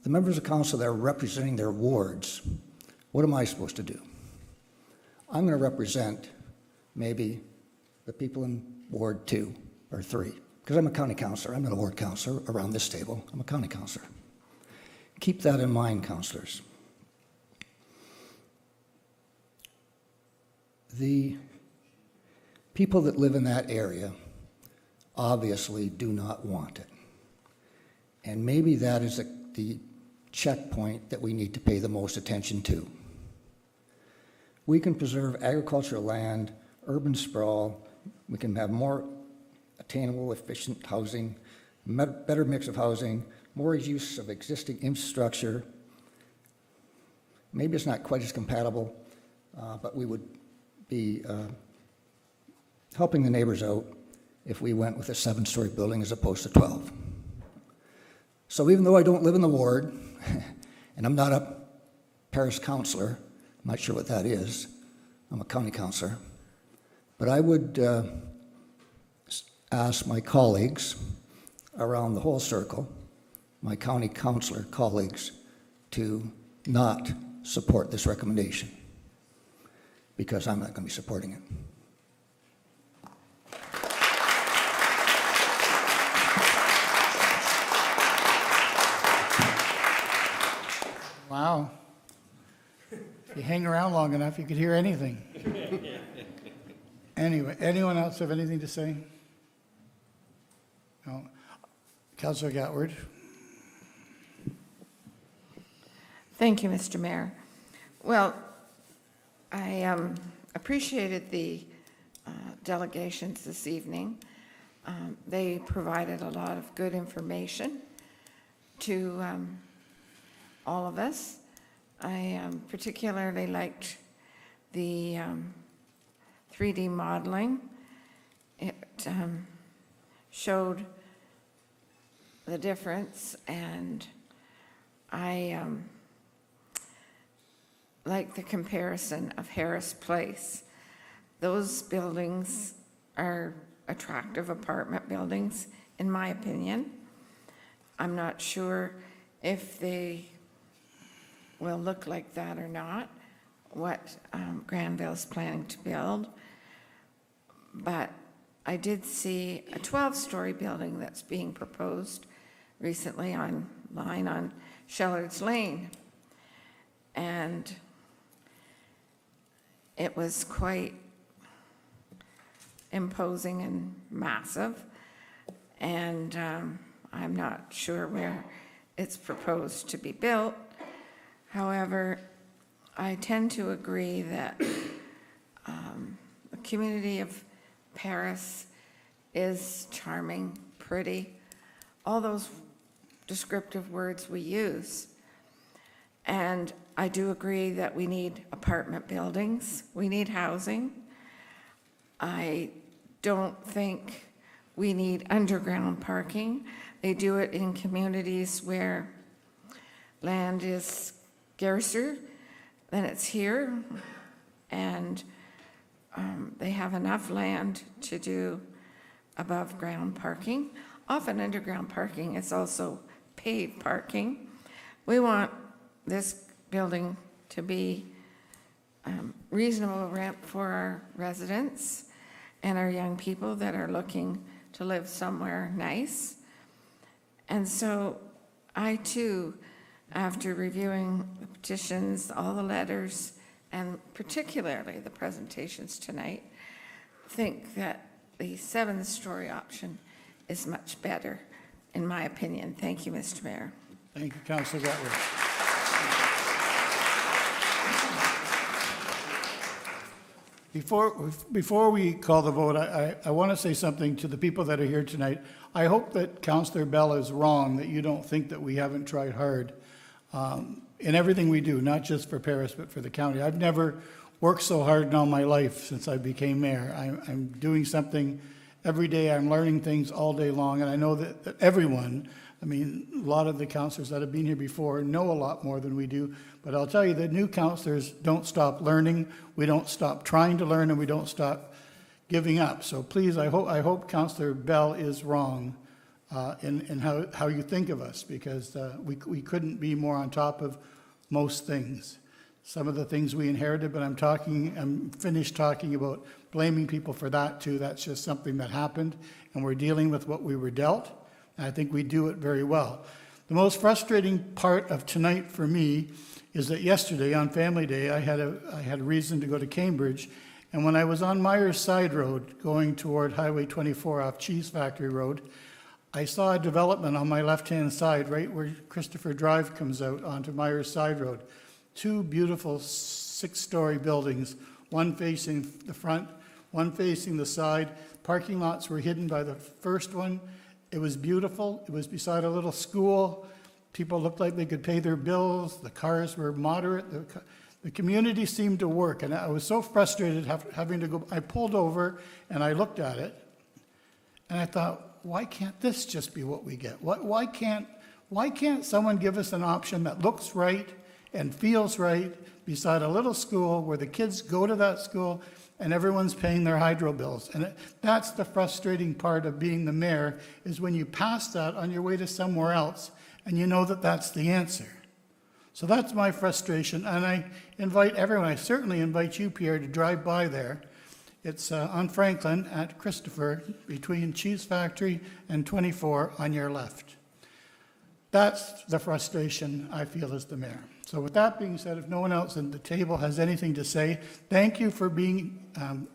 the members of council that are representing their wards, what am I supposed to do? I'm going to represent maybe the people in Ward 2 or 3, because I'm a county councillor. I'm not a ward councillor around this table. I'm a county councillor. Keep that in mind, councillors. The people that live in that area obviously do not want it. And maybe that is the checkpoint that we need to pay the most attention to. We can preserve agricultural land, urban sprawl, we can have more attainable, efficient housing, better mix of housing, more use of existing infrastructure. Maybe it's not quite as compatible, but we would be helping the neighbors out if we went with a 7-story building as opposed to 12. So even though I don't live in the ward, and I'm not a parish councillor, I'm not sure what that is, I'm a county councillor, but I would ask my colleagues around the whole circle, my county councillor colleagues, to not support this recommendation, because I'm not going to be supporting it. Wow. If you hang around long enough, you could hear anything. Anyway, anyone else have anything to say? No. Councillor Gatward. Thank you, Mr. Mayor. Well, I appreciated the delegations this evening. They provided a lot of good information to all of us. I particularly liked the 3D modeling. It showed the difference, and I like the comparison of Harris Place. Those buildings are attractive apartment buildings, in my opinion. I'm not sure if they will look like that or not, what Granville's planning to build. But I did see a 12-story building that's being proposed recently online on Shellard's Lane. And it was quite imposing and massive. And I'm not sure where it's proposed to be built. However, I tend to agree that the community of Paris is charming, pretty, all those descriptive words we use. And I do agree that we need apartment buildings, we need housing. I don't think we need underground parking. They do it in communities where land is scarcer than it's here, and they have enough land to do above-ground parking. Often underground parking is also paid parking. We want this building to be reasonable rent for our residents and our young people that are looking to live somewhere nice. And so I too, after reviewing the petitions, all the letters, and particularly the presentations tonight, think that the 7-story option is much better, in my opinion. Thank you, Mr. Mayor. Thank you, Councillor Gatwood. Before we call the vote, I want to say something to the people that are here tonight. I hope that Councillor Bell is wrong, that you don't think that we haven't tried hard in everything we do, not just for Paris, but for the county. I've never worked so hard in all my life since I became mayor. I'm doing something every day. I'm learning things all day long, and I know that everyone, I mean, a lot of the councillors that have been here before know a lot more than we do, but I'll tell you that new councillors don't stop learning, we don't stop trying to learn, and we don't stop giving up. So please, I hope Councillor Bell is wrong in how you think of us, because we couldn't be more on top of most things. Some of the things we inherited, but I'm finished talking about blaming people for that too. That's just something that happened, and we're dealing with what we were dealt. And I think we do it very well. The most frustrating part of tonight for me is that yesterday on Family Day, I had a reason to go to Cambridge, and when I was on Myers Side Road going toward Highway 24 off Cheese Factory Road, I saw a development on my left-hand side, right where Christopher Drive comes out onto Myers Side Road. 2 beautiful 6-story buildings, one facing the front, one facing the side. Parking lots were hidden by the first one. It was beautiful. It was beside a little school. People looked like they could pay their bills. The cars were moderate. The community seemed to work, and I was so frustrated having to go. I pulled over and I looked at it, and I thought, why can't this just be what we get? Why can't someone give us an option that looks right and feels right beside a little school where the kids go to that school and everyone's paying their hydro bills? And that's the frustrating part of being the mayor, is when you pass that on your way to somewhere else and you know that that's the answer. So that's my frustration, and I invite everyone, I certainly invite you, Pierre, to drive by there. It's on Franklin at Christopher, between Cheese Factory and 24 on your left. That's the frustration I feel as the mayor. So with that being said, if no one else at the table has anything to say, thank you for being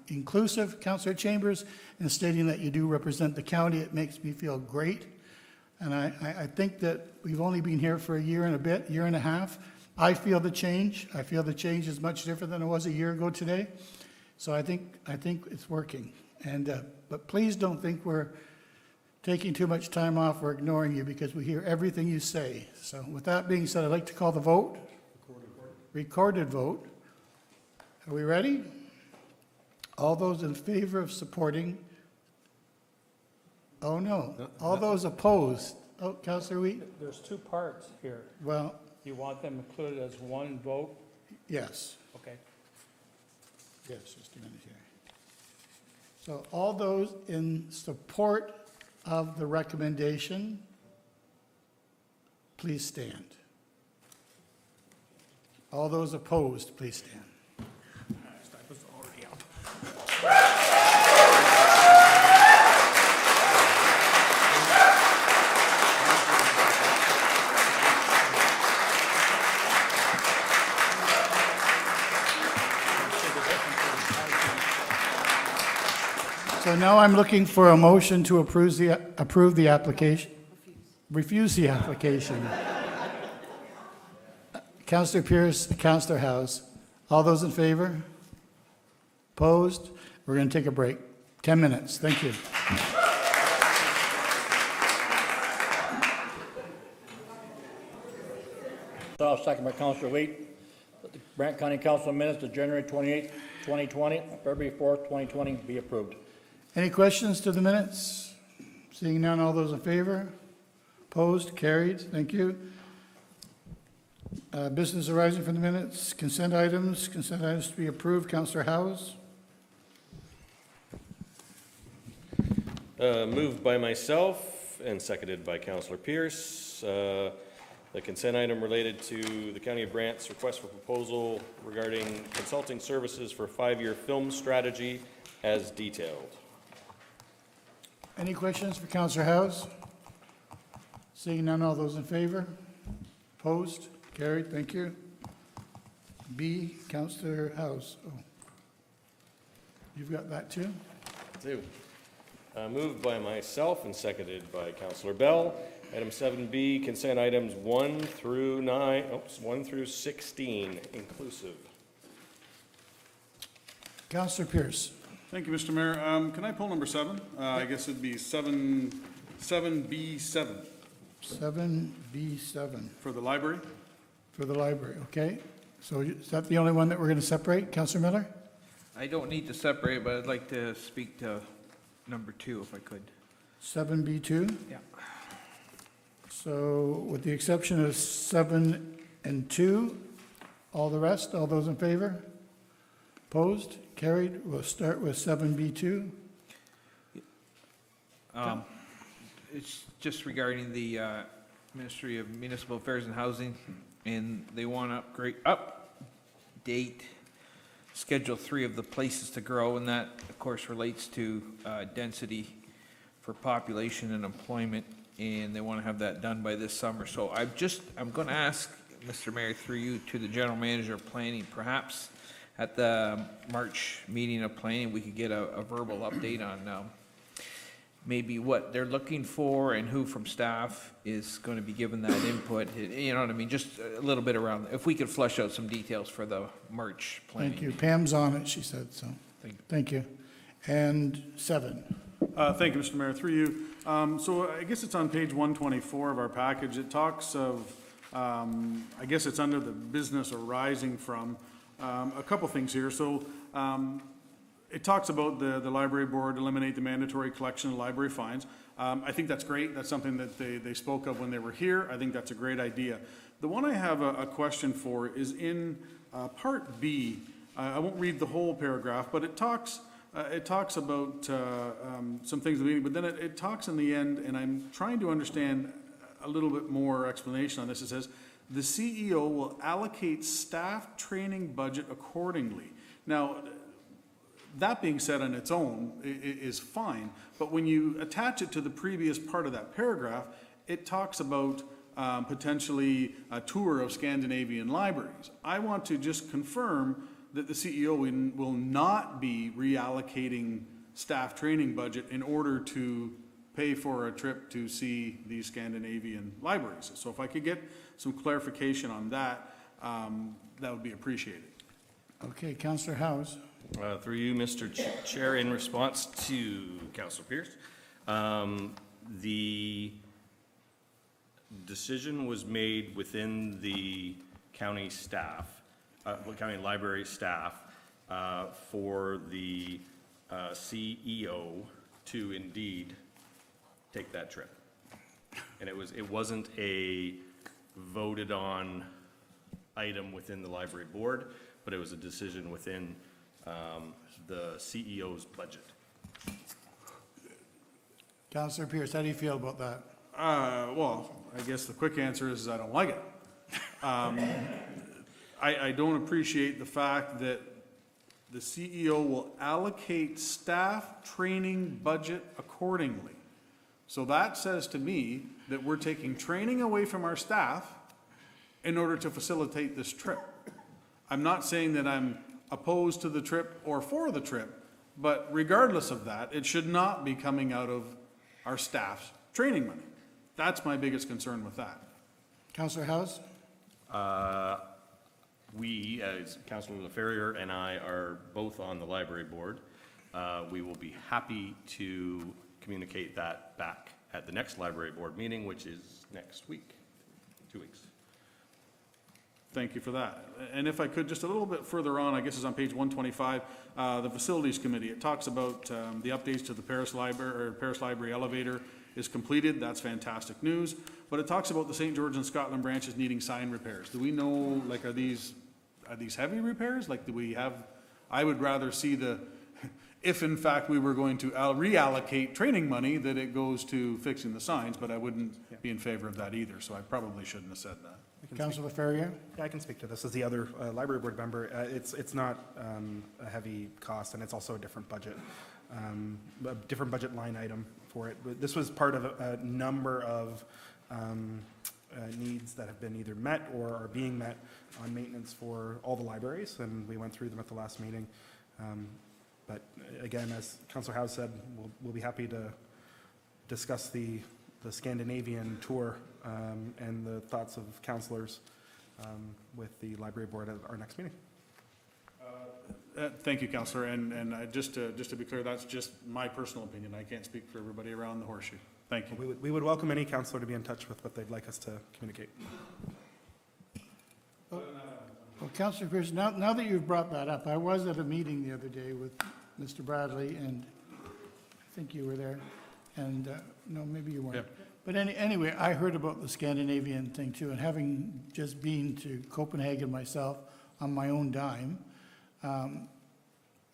inclusive, Councillor Chambers, and stating that you do represent the county. It makes me feel great. And I think that we've only been here for a year and a bit, year and a half. I feel the change. I feel the change is much different than it was a year ago today. So I think it's working. And but please don't think we're taking too much time off or ignoring you, because we hear everything you say. So with that being said, I'd like to call the vote. Recorded vote. Are we ready? All those in favor of supporting? Oh, no. All those opposed? Oh, Councillor Wheat? There's 2 parts here. Well, You want them included as one vote? yes. Okay. Yes, just a minute here. So all those in support of the recommendation, please stand. All those opposed, please stand. That was already up. So now I'm looking for a motion to approve the application. Refuse the application. Councillor Pierce, Councillor House. All those in favor? Opposed? We're going to take a break. 10 minutes. Thank you. South, second by Councillor Wade. That the Brant County Council minutes of January 28, 2020, February 4th, 2020 be approved. Any questions to the minutes? Seeing none, all those in favor? Opposed? Carried. Thank you. Business arising from the minutes, consent items to be approved. Councillor Howes. Moved by myself and seconded by Councillor Pierce. The consent item related to the County of Brant's request for proposal regarding consulting services for 5-year film strategy as detailed. Any questions for Councillor Howes? Seeing none, all those in favor? Opposed? Carried. Thank you. B, Councillor Howes. Oh. You've got that too? Two. Moved by myself and seconded by Councillor Bell. Item 7B, consent items 1 through 16 inclusive. Councillor Pierce. Thank you, Mr. Mayor. Can I pull number 7? I guess it'd be 7B7 7B7 for the library. for the library, okay? So is that the only one that we're going to separate? Councillor Miller? I don't need to separate, but I'd like to speak to number 2 if I could. 7B2? Yeah. So with the exception of 7 and 2, all the rest, all those in favor? Opposed? Carried. We'll start with 7B2. It's just regarding the Ministry of Municipal Affairs and Housing, and they want to update Schedule 3 of the places to grow, and that, of course, relates to density for population and employment, and they want to have that done by this summer. So I'm going to ask, Mr. Mayor, through you, to the General Manager of Planning, perhaps at the March meeting of Planning, we could get a verbal update on maybe what they're looking for and who from staff is going to be given that input. You know what I mean? Just a little bit around, if we could flesh out some details for the March planning. Thank you. Pam's on it, she said, so. Thank you. And 7. Thank you, Mr. Mayor. Through you. So I guess it's on page 124 of our package. It talks of, I guess it's under the business arising from, a couple things here. So it talks about the library board eliminate the mandatory collection of library fines. I think that's great. That's something that they spoke of when they were here. I think that's a great idea. The one I have a question for is in part B. I won't read the whole paragraph, but it talks about some things, but then it talks in the end, and I'm trying to understand a little bit more explanation on this. It says, the CEO will allocate staff training budget accordingly. Now, that being said on its own is fine, but when you attach it to the previous part of that paragraph, it talks about potentially a tour of Scandinavian libraries. I want to just confirm that the CEO will not be reallocating staff training budget in order to pay for a trip to see these Scandinavian libraries. So if I could get some clarification on that, that would be appreciated. Okay, Councillor Howes. Through you, Mr. Chair, in response to Councillor Pierce, the decision was made within the county staff, county library staff, for the CEO to indeed take that trip. And it wasn't a voted on item within the library board, but it was a decision within the CEO's budget. Councillor Pierce, how do you feel about that? Well, I guess the quick answer is I don't like it. I don't appreciate the fact that the CEO will allocate staff training budget accordingly. So that says to me that we're taking training away from our staff in order to facilitate this trip. I'm not saying that I'm opposed to the trip or for the trip, but regardless of that, it should not be coming out of our staff's training money. That's my biggest concern with that. Councillor House? We, as Councillor LaFerrier and I are both on the library board. We will be happy to communicate that back at the next library board meeting, which is next week, 2 weeks. Thank you for that. And if I could, just a little bit further on, I guess it's on page 125, the Facilities Committee. It talks about the updates to the Paris Library elevator is completed. That's fantastic news. But it talks about the St. George and Scotland branches needing sign repairs. Do we know, like, are these heavy repairs? Like, do we have, I would rather see the, if in fact we were going to reallocate training money, that it goes to fixing the signs, but I wouldn't be in favor of that either, so I probably shouldn't have said that. Councillor Ferrier? Yeah, I can speak to this as the other library board member. It's not a heavy cost, and it's also a different budget line item for it. But this was part of a number of needs that have been either met or are being met on maintenance for all the libraries, and we went through them at the last meeting. But again, as Councillor Howe said, we'll be happy to discuss the Scandinavian tour and the thoughts of councillors with the library board at our next meeting. Thank you, Councillor, and just to be clear, that's just my personal opinion. I can't speak for everybody around the horseshoe. Thank you. We would welcome any councillor to be in touch with what they'd like us to communicate. Well, Councillor Pierce, now that you've brought that up, I was at a meeting the other day with Mr. Bradley, and I think you were there, and, no, maybe you weren't. Yeah. But anyway, I heard about the Scandinavian thing too, and having just been to Copenhagen myself on my own dime,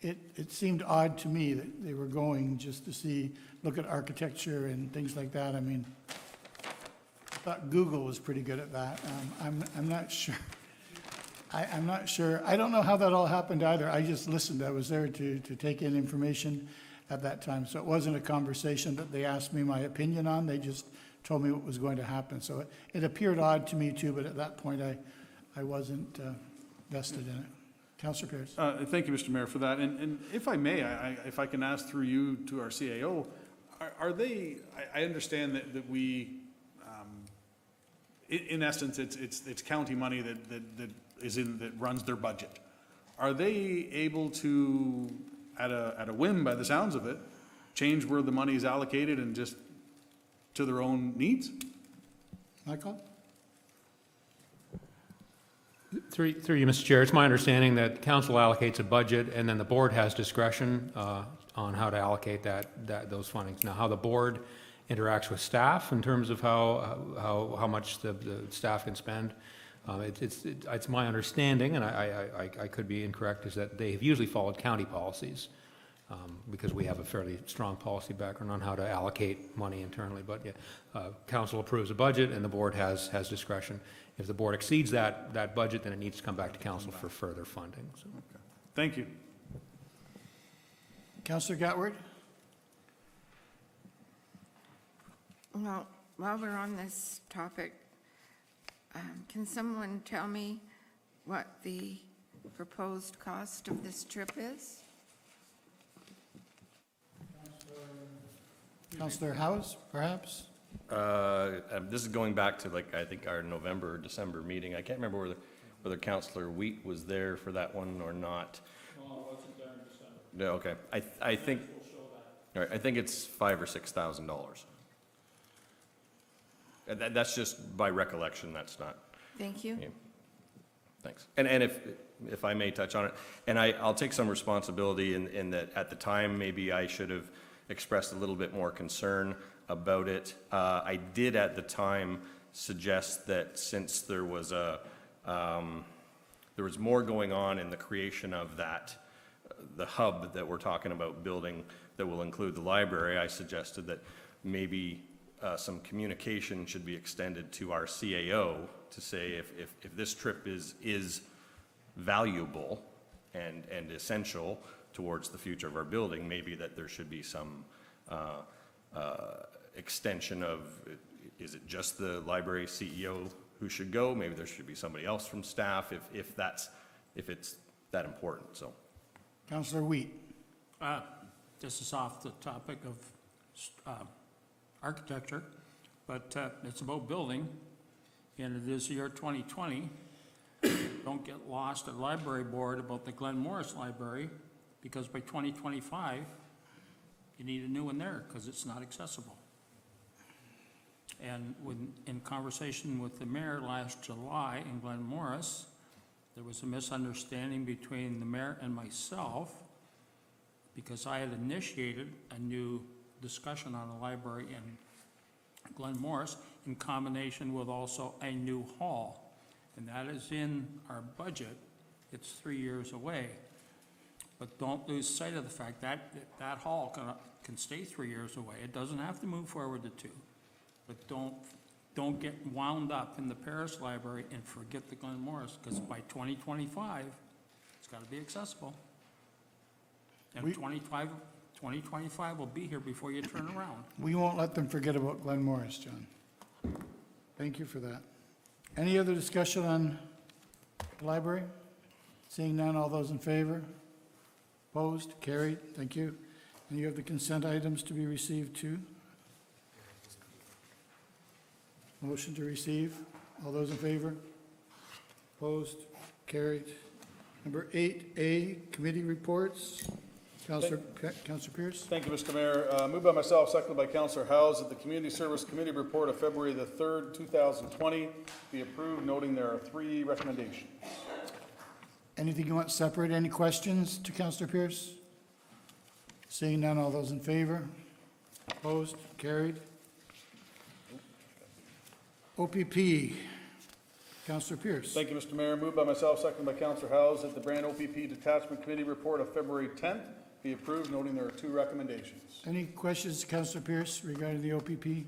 it seemed odd to me that they were going just to look at architecture and things like that. I mean, I thought Google was pretty good at that. I'm not sure. I'm not sure. I don't know how that all happened either. I just listened. I was there to take in information at that time. So it wasn't a conversation that they asked me my opinion on. They just told me what was going to happen. So it appeared odd to me too, but at that point I wasn't vested in it. Councillor Pierce. Thank you, Mr. Mayor, for that. And if I may, if I can ask through you to our CAO, are they, I understand that we, in essence, it's county money that runs their budget. Are they able to, at a whim by the sounds of it, change where the money is allocated and just to their own needs? Michael? Through you, Mr. Chair, it's my understanding that council allocates a budget and then the board has discretion on how to allocate those fundings. Now, how the board interacts with staff in terms of how much the staff can spend, it's my understanding, and I could be incorrect, is that they have usually followed county policies because we have a fairly strong policy background on how to allocate money internally. But yeah, council approves a budget and the board has discretion. If the board exceeds that budget, then it needs to come back to council for further funding. So. Okay. Thank you. Councillor Gatward? Well, while we're on this topic, can someone tell me what the proposed cost of this trip is? Councillor House, perhaps? This is going back to, like, I think our November or December meeting. I can't remember whether Councillor Wheat was there for that one or not. No, it wasn't there in December. No, okay. I think, all right, I think it's $5,000 or $6,000. That's just by recollection. That's not. Thank you. Yeah. Thanks. And if I may touch on it, and I'll take some responsibility in that at the time maybe I should have expressed a little bit more concern about it. I did at the time suggest that since there was more going on in the creation of the hub that we're talking about building that will include the library, I suggested that maybe some communication should be extended to our CAO to say if this trip is valuable and essential towards the future of our building, maybe that there should be some extension of, is it just the library CEO who should go? Maybe there should be somebody else from staff if it's that important, so. Councillor Wheat. This is off the topic of architecture, but it's about building, and it is the year 2020. Don't get lost at library board about the Glen Morris Library, because by 2025, you need a new one there, because it's not accessible. And in conversation with the mayor last July in Glen Morris, there was a misunderstanding between the mayor and myself, because I had initiated a new discussion on a library in Glen Morris in combination with also a new hall. And that is in our budget. It's 3 years away. But don't lose sight of the fact that that hall can stay 3 years away. It doesn't have to move forward to 2. But don't get wound up in the Paris Library and forget the Glen Morris, because by 2025, it's got to be accessible. And 2025 will be here before you turn around. We won't let them forget about Glen Morris, John. Thank you for that. Any other discussion on the library? Seeing none, all those in favor? Opposed? Carried. Thank you. And you have the consent items to be received too. Motion to receive. All those in favor? Opposed? Carried. Number 8A, committee reports. Councillor Pierce. Thank you, Mr. Mayor. Moved by myself, seconded by Councillor Howes, that the Community Service Committee report of February the 3rd, 2020 be approved, noting there are 3 recommendations. Anything you want separate? Any questions to Councillor Pierce? Seeing none, all those in favor? Opposed? Carried. OPP, Councillor Pierce. Thank you, Mr. Mayor. Moved by myself, seconded by Councillor Howes, that the Brant OPP Detachment Committee report of February 10th be approved, noting there are 2 recommendations. Any questions to Councillor Pierce regarding the OPP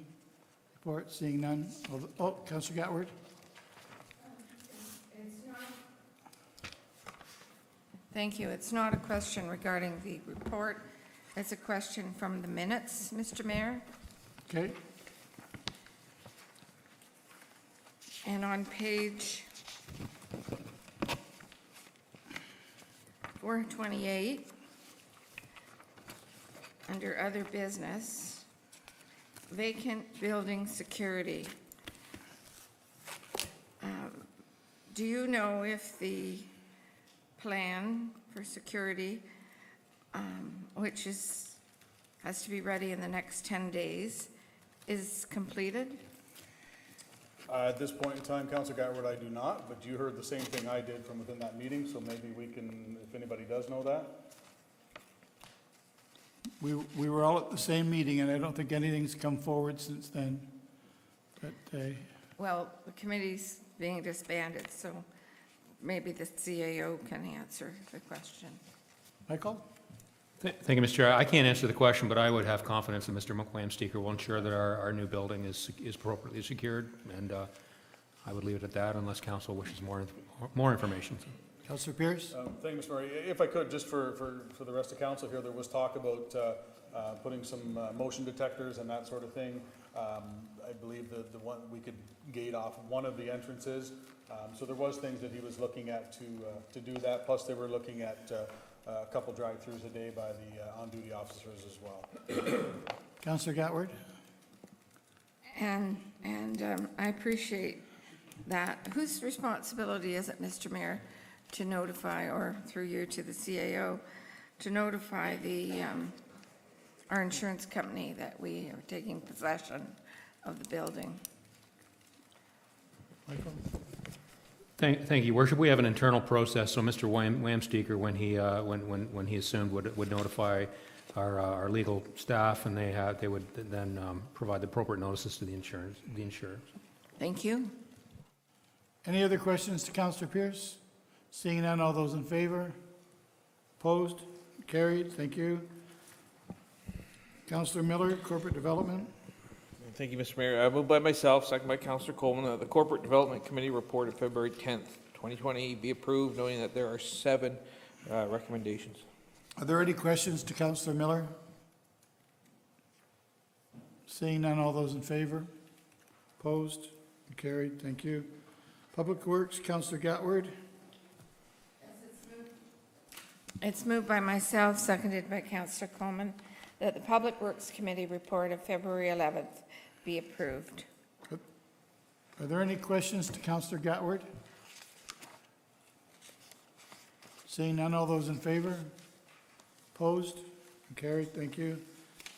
report? Seeing none. Councillor Gatward. Thank you. It's not a question regarding the report. It's a question from the minutes, Mr. Mayor. Okay. And on page 428, under other business, vacant building security. Do you know if the plan for security, which has to be ready in the next 10 days, is completed? At this point in time, Councillor Gatward, I do not, but you heard the same thing I did from within that meeting, so maybe we can, if anybody does know that. We were all at the same meeting, and I don't think anything's come forward since then. But Well, the committee's being disbanded, so maybe the CAO can answer the question. Michael? Thank you, Mr. Chair. I can't answer the question, but I would have confidence that Mr. Wham-Steaker will ensure that our new building is appropriately secured, and I would leave it at that unless council wishes more information. Councillor Pierce? Thank you, Mr. Murray. If I could, just for the rest of council here, there was talk about putting some motion detectors and that sort of thing. I believe the one, we could gate off one of the entrances. So there was things that he was looking at to do that, plus they were looking at a couple drive-throughs a day by the on-duty officers as well. Councillor Gatward? And I appreciate that. Whose responsibility is it, Mr. Mayor, to notify, or through you to the CAO, to notify our insurance company that we are taking possession of the building? Michael? Thank you, Worship. We have an internal process, so Mr. Wham-Steaker, when he assumed, would notify our legal staff, and they would then provide the appropriate notices to the insurers. Thank you. Any other questions to Councillor Pierce? Seeing none, all those in favor? Opposed? Carried. Thank you. Councillor Miller, Corporate Development. Thank you, Mr. Mayor. Moved by myself, second by Councillor Coleman, the Corporate Development Committee report of February 10th, 2020 be approved, knowing that there are 7 recommendations. Are there any questions to Councillor Miller? Seeing none, all those in favor? Opposed? Carried, thank you. Public Works, Councillor Gatward. It's moved by myself, seconded by Councillor Coleman, that the Public Works Committee report of February 11th be approved. Are there any questions to Councillor Gatward? Seeing none, all those in favor? Opposed? Carried, thank you.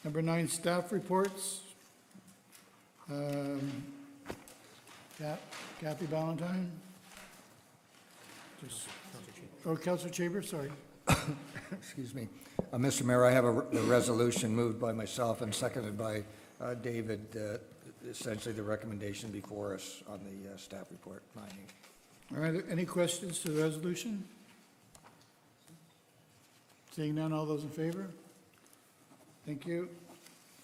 Number 9, staff reports. Kathy Ballantyne? Oh, Councillor Chambers, sorry. Excuse me. Mr. Mayor, I have a resolution moved by myself and seconded by David, essentially the recommendation before us on the staff report. All right, any questions to the resolution? Seeing none, all those in favor? Thank you.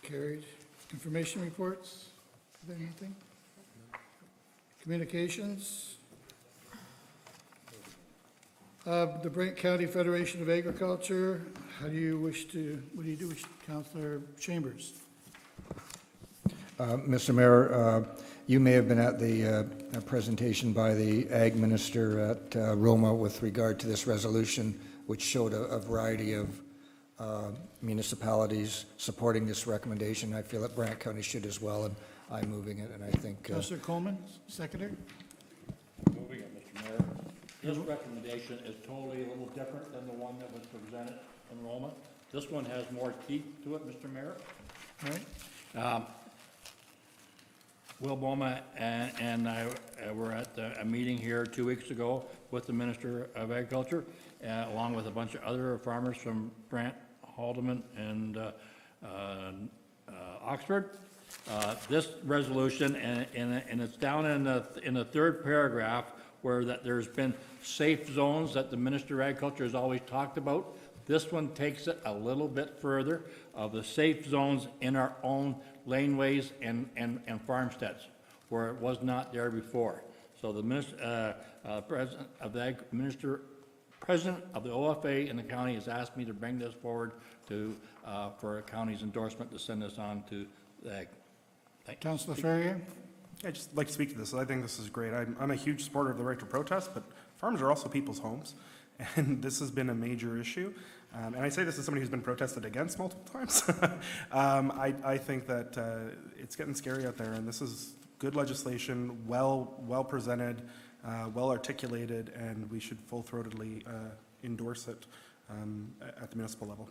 Carried. Information reports? Is there anything? Communications? The Brant County Federation of Agriculture, what do you do, Councillor Chambers? Mr. Mayor, you may have been at the presentation by the Ag Minister at Roma with regard to this resolution, which showed a variety of municipalities supporting this recommendation. I feel that Brant County should as well, and I'm moving it, and I think... Councillor Coleman, seconder? Moving it, Mr. Mayor. This recommendation is totally a little different than the one that was presented in Roma. This one has more teeth to it, Mr. Mayor. All right. Will Boma and I were at a meeting here 2 weeks ago with the Minister of Agriculture, along with a bunch of other farmers from Brant, Haldeman, and Oxford. This resolution, and it's down in the 3rd paragraph, where that there's been safe zones that the Minister of Agriculture has always talked about. This one takes it a little bit further, of the safe zones in our own laneways and farmsteads, where it was not there before. So the president of the OFA in the county has asked me to bring this forward for a county's endorsement to send this on to the Ag. Councillor Ferrier? I'd just like to speak to this. I think this is great. I'm a huge supporter of the right to protest, but farms are also people's homes, and this has been a major issue. And I say this as somebody who's been protested against multiple times. I think that it's getting scary out there, and this is good legislation, well presented, well articulated, and we should full-throatedly endorse it at the municipal level.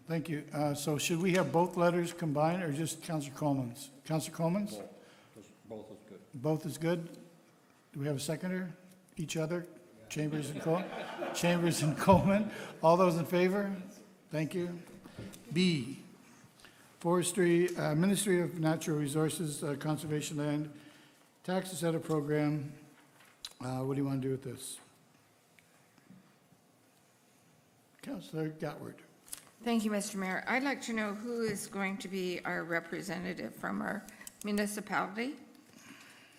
Thank you. So should we have both letters combined, or just Councillor Coleman's? Councillor Coleman's? Both is good. Both is good? Do we have a seconder? Each other? Chambers and Coleman? Chambers and Coleman. All those in favor? Thank you. B, Forestry, Ministry of Natural Resources, Conservation Land, Tax Incentive Program. What do you want to do with this? Councillor Gatward. Thank you, Mr. Mayor. I'd like to know who is going to be our representative from our municipality.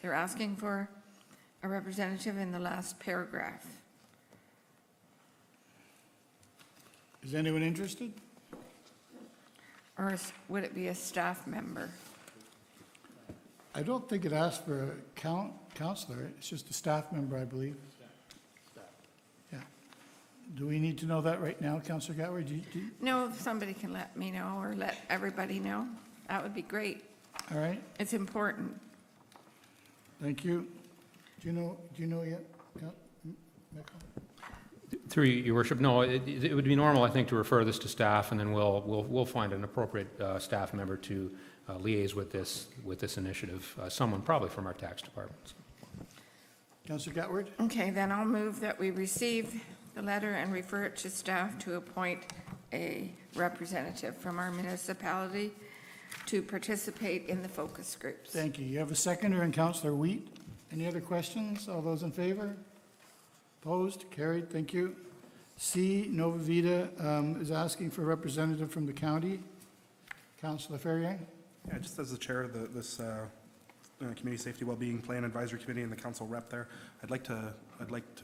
They're asking for a representative in the last paragraph. Is anyone interested? Or would it be a staff member? I don't think it asks for a counselor. It's just a staff member, I believe. Yeah. Do we need to know that right now, Councillor Gatward? No, if somebody can let me know or let everybody know, that would be great. All right. It's important. Thank you. Do you know yet? Michael? Through you, Your Worship, no, it would be normal, I think, to refer this to staff, and then we'll find an appropriate staff member to liaise with this initiative, someone probably from our tax department. Councillor Gatward? Okay, then I'll move that we receive the letter and refer it to staff to appoint a representative from our municipality to participate in the focus groups. Thank you. You have a seconder and Councillor Wheat. Any other questions? All those in favor? Opposed? Carried. Thank you. C, Nova Vita is asking for a representative from the county. Councillor Ferrier? Yeah, just as the chair of this Community Safety Wellbeing Plan Advisory Committee and the council rep there. I'd like to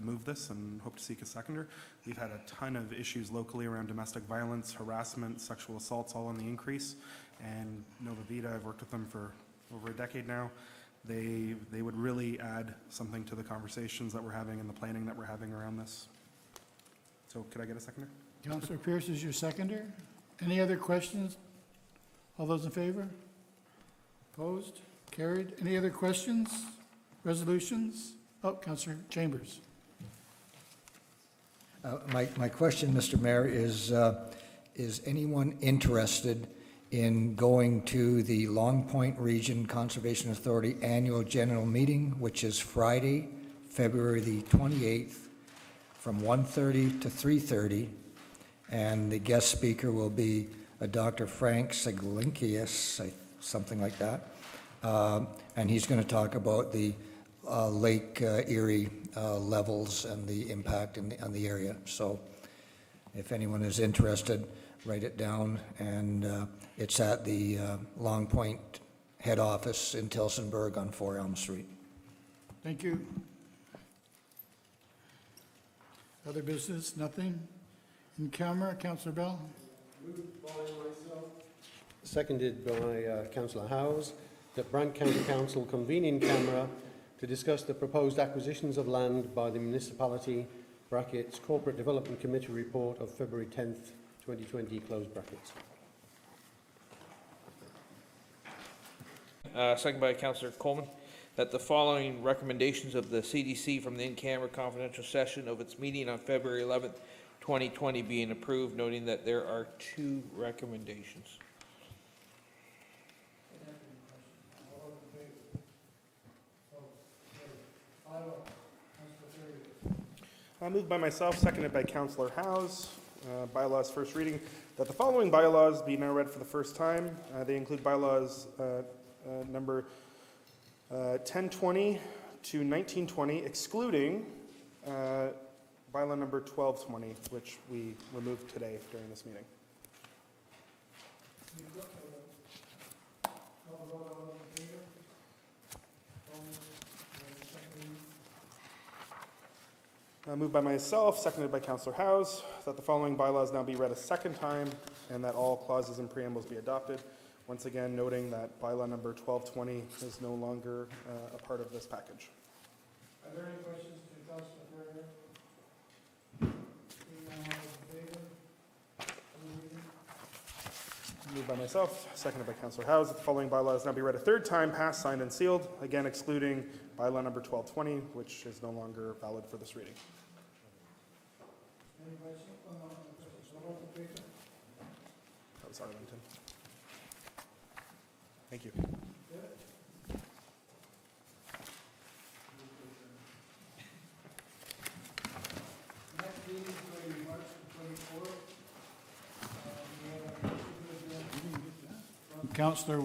move this and hope to seek a seconder. We've had a ton of issues locally around domestic violence, harassment, sexual assaults, all on the increase. And Nova Vita, I've worked with them for over a decade now. They would really add something to the conversations that we're having and the planning that we're having around this. So could I get a seconder? Councillor Pierce is your seconder. Any other questions? All those in favor? Opposed? Carried. Any other questions? Resolutions? Oh, Councillor Chambers. My question, Mr. Mayor, is anyone interested in going to the Long Point Region Conservation Authority Annual General Meeting, which is Friday, February the 28th, from 1:30 to 3:30, and the guest speaker will be Dr. Frank Seglinkius, something like that, and he's going to talk about the Lake Erie levels and the impact on the area. So if anyone is interested, write it down, and it's at the Long Point head office in Tillsonburg on 4 Elm Street. Thank you. Other business? Nothing? In camera, Councillor Bell? Seconded by Councillor Howes, that Brant County Council convene in camera to discuss the proposed acquisitions of land by the municipality, brackets, Corporate Development Committee report of February 10th, 2020, close brackets. Second by Councillor Coleman, that the following recommendations of the CDC from the in-camera confidential session of its meeting on February 11th, 2020 being approved, noting that there are 2 recommendations. Moved by myself, seconded by Councillor Howes. Bylaws first reading, that the following bylaws be now read for the first time. They include bylaws number 1020 to 1920, excluding bylaw number 1220, which we removed today during this meeting. Moved by myself, seconded by Councillor Howes, that the following bylaws now be read a second time and that all clauses and preambles be adopted. Once again, noting that bylaw number 1220 is no longer a part of this package. Are there any questions to Councillor Ferrier? Moved by myself, seconded by Councillor Howes, that the following bylaws now be read a third time, passed, signed, and sealed, again excluding bylaw number 1220, which is no longer valid for this reading. Any questions? That was Arlington. Thank you. Next meeting is going to be March 24th. Councillor